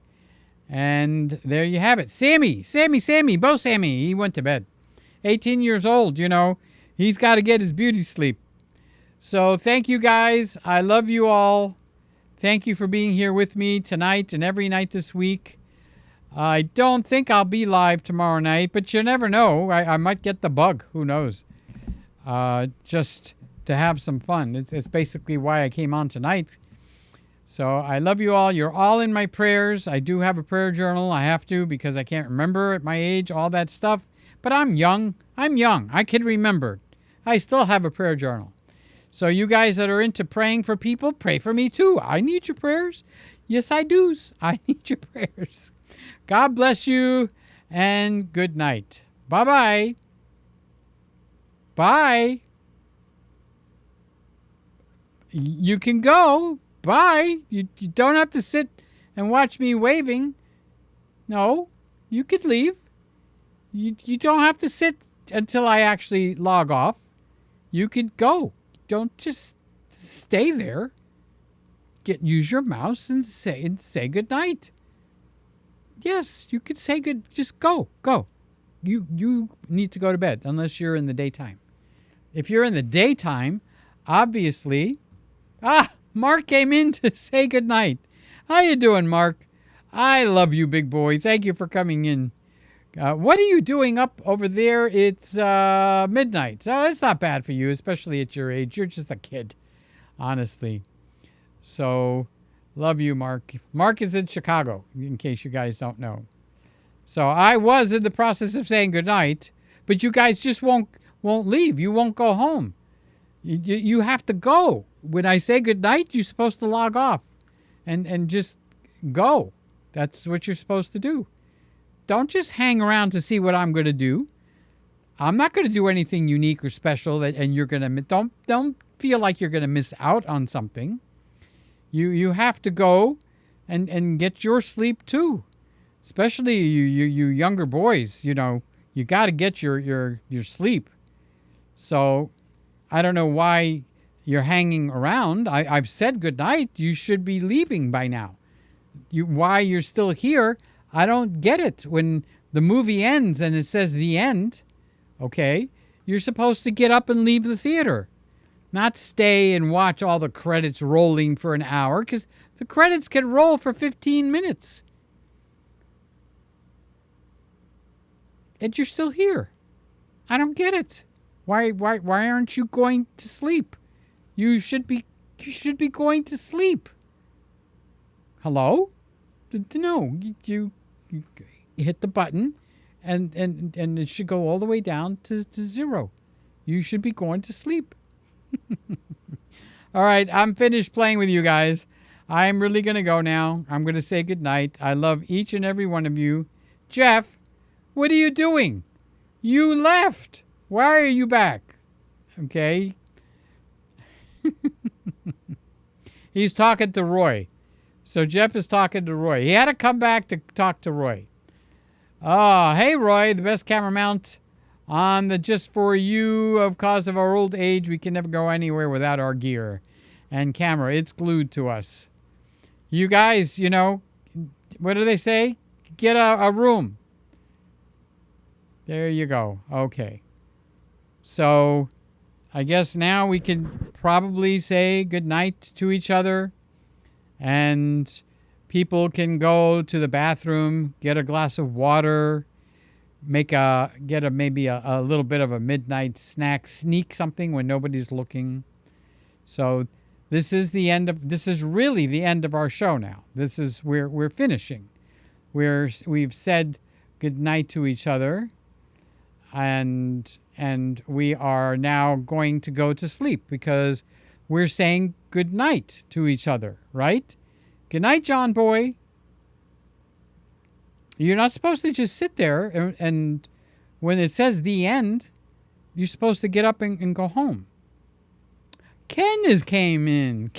And there you have it. Sammy, Bo Sammy. He went to bed. 18 years old, He's got to get his beauty sleep. So thank you guys. I love you all. Thank you for being here with me tonight and every night this week. I don't think I'll be live tomorrow night, but you never know. I might get the bug. Who knows? Just to have some fun. It's basically why I came on tonight. So I love you all. You're all in my prayers. I do have a prayer journal. I have to because I can't remember at my age, all that stuff. But I'm young. I can remember. I still have a prayer journal. So you guys that are into praying for people, pray for me too. I need your prayers. Yes, I do. I need your prayers. God bless you and good night. Bye-bye. Bye. You can go. Bye. You don't have to sit and watch me waving. No, you could leave. You don't have to sit until I actually log off. You could go. Don't just stay there. Use your mouse and say good night. Yes, you could say good. Just go. You need to go to bed unless you're in the daytime. If you're in the daytime, obviously. Mark came in to say good night. How you doing, Mark? I love you, big boy. Thank you for coming in. What are you doing up over there? It's midnight. So it's not bad for you, especially at your age. You're just a kid, honestly. So, love you, Mark. Mark is in Chicago, in case you guys don't know. So I was in the process of saying goodnight, but you guys just won't leave. You won't go home. You have to go. When I say goodnight, you're supposed to log off and just go. That's what you're supposed to do. Don't just hang around to see what I'm going to do. I'm not going to do anything unique or special and you're going to don't feel like you're going to miss out on something. You have to go and get your sleep too. Especially you younger boys, you got to get your sleep. So I don't know why you're hanging around. I've said goodnight. You should be leaving by now. Why you're still here, I don't get it. When the movie ends and it says the end, okay, you're supposed to get up and leave the theater. Not stay and watch all the credits rolling for an hour, because the credits can roll for 15 minutes. And you're still here. I don't get it. Why aren't you going to sleep? You should be going to sleep. Hello? No, you hit the button and it should go all the way down to 0. You should be going to sleep. All right, I'm finished playing with you guys. I'm really going to go now. I'm going to say goodnight. I love each and every one of you. Jeff, what are you doing? You left. Why are you back? Okay. He's talking to Roy. So Jeff is talking to Roy. He had to come back to talk to Roy. Oh, hey, Roy, the best camera mount on the just for you. Of cause of our old age, we can never go anywhere without our gear and camera. It's glued to us. You guys, you know, what do they say? Get a room. There you go. Okay. So I guess now we can probably say goodnight to each other, and people can go to the bathroom, get a glass of water, maybe a little bit of a midnight snack, sneak something when nobody's looking. So this is really the end of our show now. We're finishing. We've said goodnight to each other, and we are now going to go to sleep because we're saying good night to each other, right? Good night, John boy. You're not supposed to just sit there and when it says the end, you're supposed to get up and go home. Ken came in.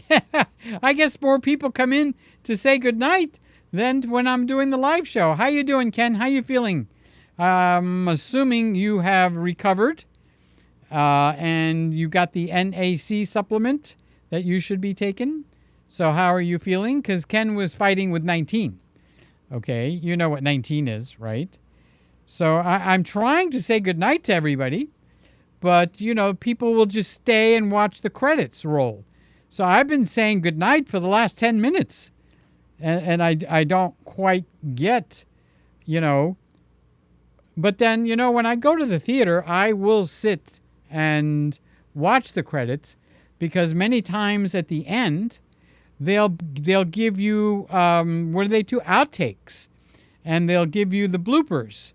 I guess more people come in to say good night than when I'm doing the live show. How you doing, Ken? How you feeling? I'm assuming you have recovered and you got the NAC supplement that you should be taking. So how are you feeling? Because Ken was fighting with 19. Okay, you know what 19 is, right? So I'm trying to say goodnight to everybody, but, you know, people will just stay and watch the credits roll. So I've been saying goodnight for the last 10 minutes, and I don't quite get, you know. But then, you know, when I go to the theater, I will sit and watch the credits because many times at the end, they'll give you, what do they do? Outtakes. And they'll give you the bloopers.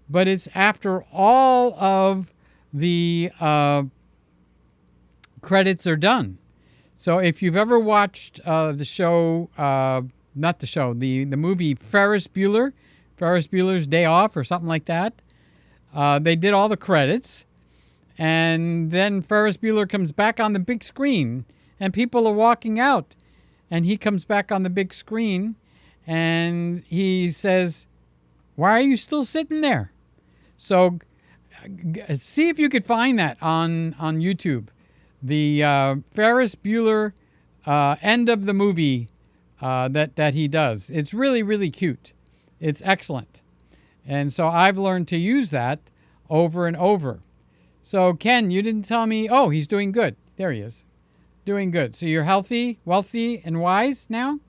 But it's after all of the credits are done. So if you've ever watched the show, not the show, the movie Ferris Bueller's Day Off or something like that, they did all the credits. And then Ferris Bueller comes back on the big screen and people are walking out. And he comes back on the big screen and he says, "Why are you still sitting there?" So see if you could find that on YouTube. The Ferris Bueller end of the movie that he does. It's really, really cute. It's excellent. And so I've learned to use that over and over. So Ken, you didn't tell me. Oh, he's doing good. There he is. Doing good. So you're healthy, wealthy, and wise now?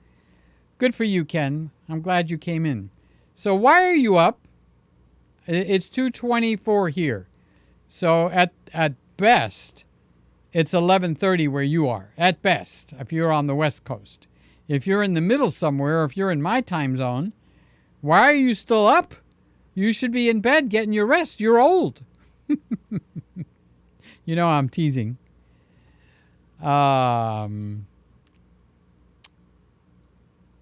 Good for you, Ken. I'm glad you came in. So why are you up? It's 2:24 here. So at best, it's 11:30 where you are. At best, if you're on the West Coast. If you're in the middle somewhere, or if you're in my time zone, why are you still up? You should be in bed getting your rest. You're old. You know I'm teasing.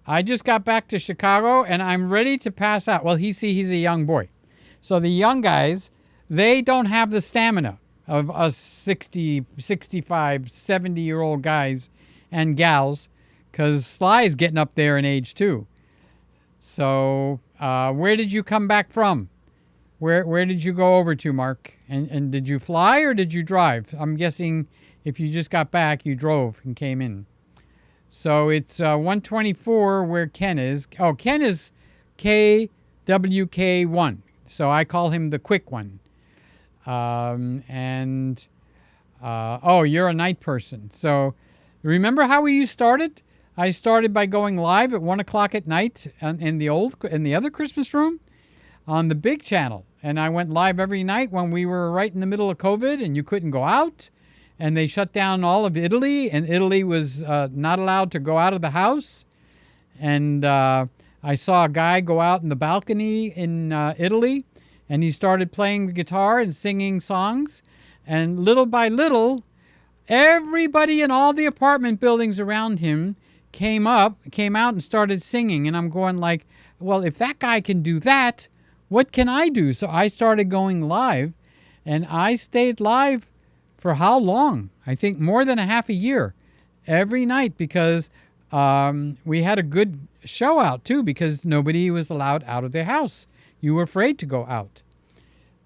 I just got back to Chicago and I'm ready to pass out. Well, he's a young boy. So the young guys, they don't have the stamina of us 60, 65, 70-year-old guys and gals because Sly's getting up there in age too. So where did you come back from? Where did you go over to, Mark? And did you fly or did you drive? I'm guessing if you just got back, you drove and came in. So it's 124 where Ken is. Oh, Ken is KWK1. So I call him the quick one. Oh, you're a night person. So remember how we started? I started by going live at 1 o'clock at night in the other Christmas room on the big channel. And I went live every night when we were right in the middle of COVID and you couldn't go out. And they shut down all of Italy, and Italy was not allowed to go out of the house. And I saw a guy go out in the balcony in Italy, and he started playing the guitar and singing songs. And little by little, everybody in all the apartment buildings around him came out and started singing. And I'm going like, well, if that guy can do that, what can I do? So I started going live, and I stayed live for how long? I think more than a half a year, every night, because we had a good show out too, because nobody was allowed out of their house. You were afraid to go out.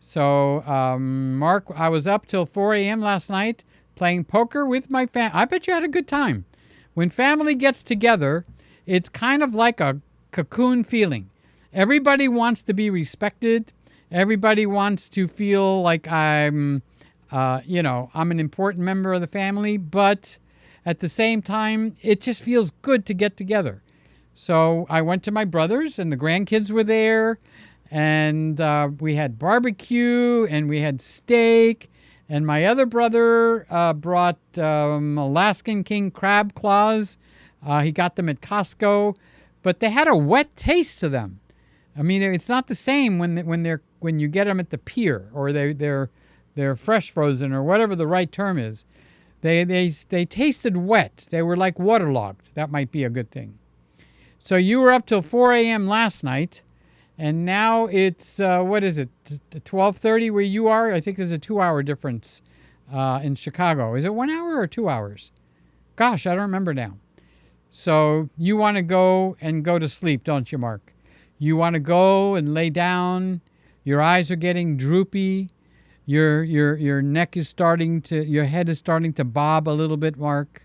So, Mark, I was up till 4 a.m. last night playing poker with my family. I bet you had a good time. When family gets together, it's kind of like a cocoon feeling. Everybody wants to be respected. Everybody wants to feel like I'm an important member of the family, but at the same time, it just feels good to get together. So I went to my brother's, and the grandkids were there, and we had barbecue, and we had steak, and my other brother brought Alaskan king crab claws. He got them at Costco, but they had a wet taste to them. I mean, it's not the same when you get them at the pier, or they're fresh frozen, or whatever the right term is. They tasted wet. They were like waterlogged. That might be a good thing. So you were up till 4 a.m. last night, and now it's, what is it, 12:30 where you are? I think there's a 2-hour difference in Chicago. Is it 1 hour or 2 hours? Gosh, I don't remember now. So you want to go to sleep, don't you, Mark? You want to go and lay down. Your eyes are getting droopy. Your neck is your head is starting to bob a little bit, Mark.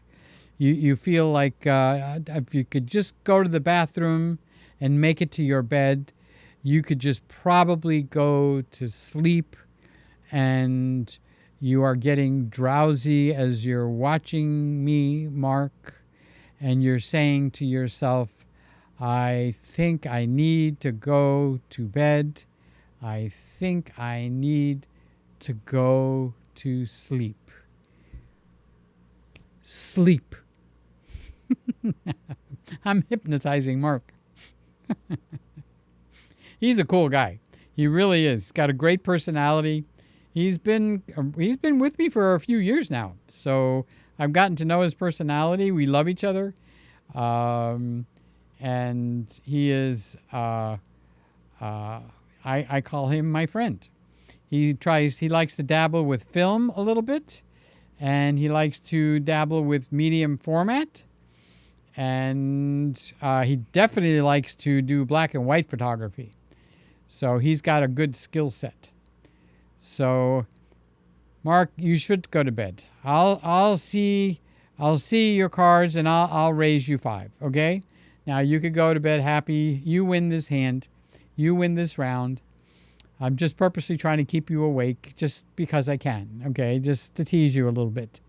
You feel like if you could just go to the bathroom and make it to your bed, you could just probably go to sleep, and you are getting drowsy as you're watching me, Mark, and you're saying to yourself, I think I need to go to bed. I think I need to go to sleep. Sleep. I'm hypnotizing Mark. He's a cool guy. He really is. He's got a great personality. He's been with me for a few years now, so I've gotten to know his personality. We love each other, and he is. I call him my friend. He likes to dabble with film a little bit, and he likes to dabble with medium format, and he definitely likes to do black and white photography. So he's got a good skill set. So, Mark, you should go to bed. I'll see your cards, and I'll raise you 5. Okay? Now you could go to bed happy. You win this hand. You win this round. I'm just purposely trying to keep you awake just because I can, okay? Just to tease you a little bit.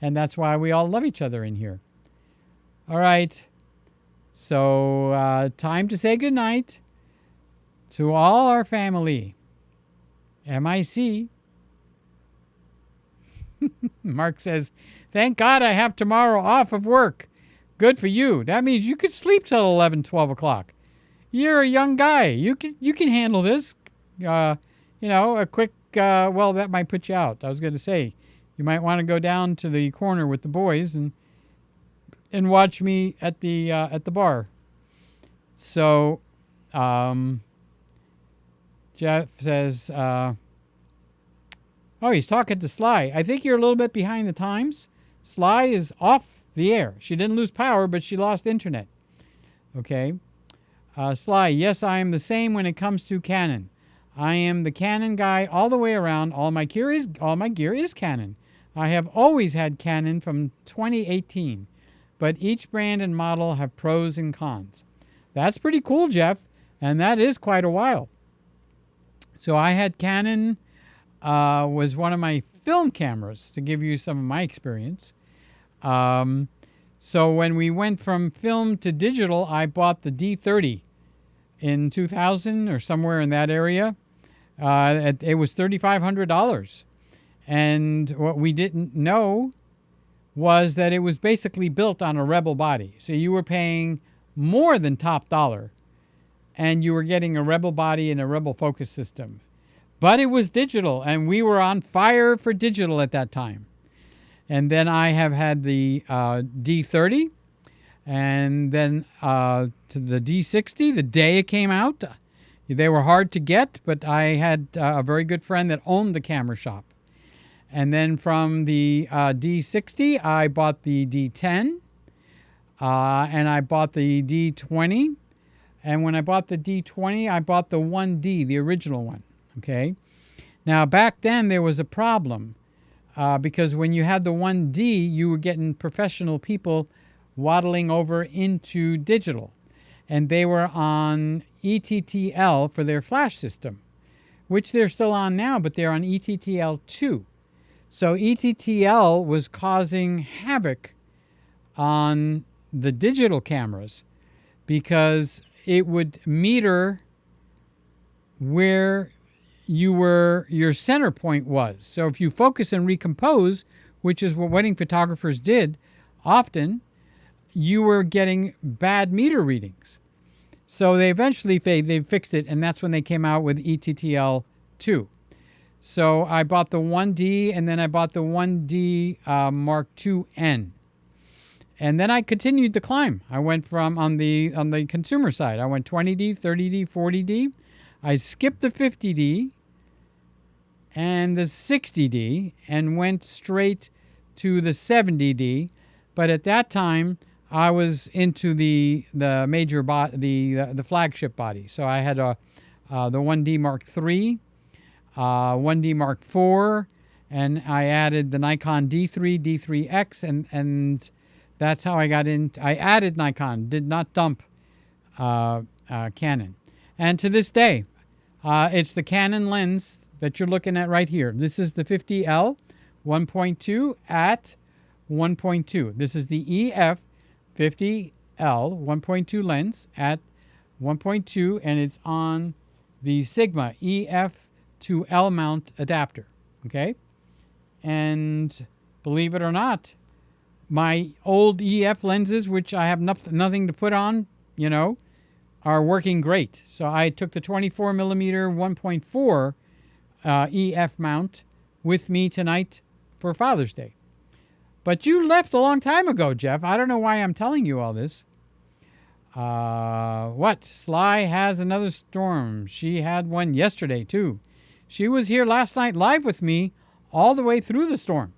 And that's why we all love each other in here. All right. So, time to say goodnight to all our family. MIC. Mark says, thank God I have tomorrow off of work. Good for you. That means you could sleep till 11, 12 o'clock. You're a young guy. You can handle this. A quick, that might put you out. I was going to say, you might want to go down to the corner with the boys and watch me at the bar. So, Jeff says, he's talking to Sly. I think you're a little bit behind the times. Sly is off the air. She didn't lose power, but she lost internet. Okay. Sly, yes, I am the same when it comes to Canon. I am the Canon guy all the way around. All my gear is Canon. I have always had Canon from 2018, but each brand and model have pros and cons. That's pretty cool, Jeff, and that is quite a while. So I had Canon, was one of my film cameras, to give you some of my experience. So when we went from film to digital, I bought the D30 in 2000 or somewhere in that area. It was $3,500. And what we didn't know was that it was basically built on a Rebel body. So you were paying more than top dollar, and you were getting a Rebel body and a Rebel focus system. But it was digital, and we were on fire for digital at that time. And then I have had the D30, and then to the D60 the day it came out. They were hard to get, but I had a very good friend that owned the camera shop. And then from the D60, I bought the D10, and I bought the D20. And when I bought the D20, I bought the 1D, the original one. Okay. Now, back then, there was a problem because when you had the 1D, you were getting professional people waddling over into digital. And they were on ETTL for their flash system, which they're still on now, but they're on ETTL 2. So ETTL was causing havoc on the digital cameras because it would meter where your center point was. So if you focus and recompose, which is what wedding photographers did often, you were getting bad meter readings. So they eventually they fixed it, and that's when they came out with ETTL 2. So I bought the 1D, and then I bought the 1D Mark IIN. And then I continued to climb. I went from on the consumer side. I went 20D, 30D, 40D. I skipped the 50D and the 60D and went straight to the 70D. But at that time, I was into the major the flagship body. So I had the 1D Mark III, 1D Mark IV, and I added the Nikon D3, D3X, and that's how I got in. I added Nikon, did not dump Canon. And to this day, it's the Canon lens that you're looking at right here. This is the 50L 1.2 at 1.2. This is the EF 50L 1.2 lens at 1.2, and it's on the Sigma EF to L mount adapter. Okay? And believe it or not, my old EF lenses, which I have nothing to put on, are working great. So I took the 24 millimeter 1.4 EF mount with me tonight for Father's Day. But you left a long time ago, Jeff. I don't know why I'm telling you all this. What? Sly has another storm. She had one yesterday, too. She was here last night live with me all the way through the storm.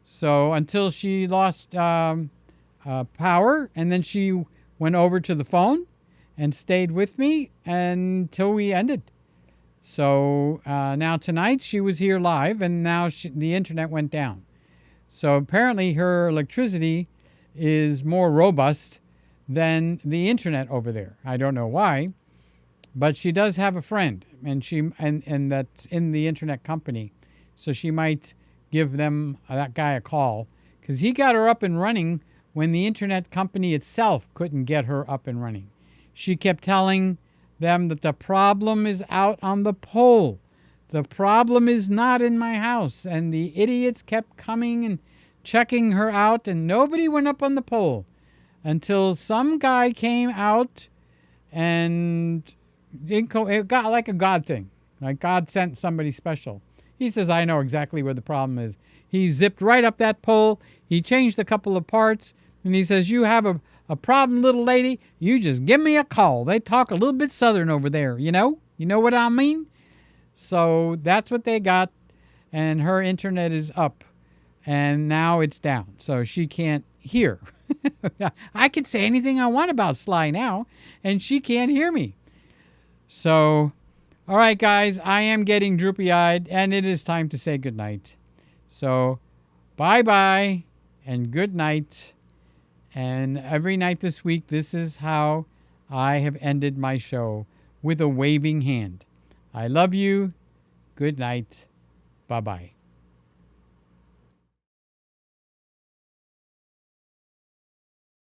So until she lost power, and then she went over to the phone and stayed with me until we ended. So now tonight she was here live, and now the internet went down. So apparently her electricity is more robust than the internet over there. I don't know why, but she does have a friend, and that's in the internet company. So she might give that guy a call, because he got her up and running when the internet company itself couldn't get her up and running. She kept telling them that the problem is out on the pole. The problem is not in my house. And the idiots kept coming and checking her out, and nobody went up on the pole until some guy came out, and it got like a God thing. Like God sent somebody special. He says, I know exactly where the problem is. He zipped right up that pole. He changed a couple of parts, and he says, you have a problem, little lady. You just give me a call. They talk a little bit Southern over there, You know what I mean? So that's what they got, and her internet is up, and now it's down. So she can't hear. I can say anything I want about Sly now, and she can't hear me. So, all right, guys, I am getting droopy-eyed, and it is time to say goodnight. So, bye-bye, and good night. And every night this week, this is how I have ended my show, with a waving hand. I love you. Good night. Bye-bye.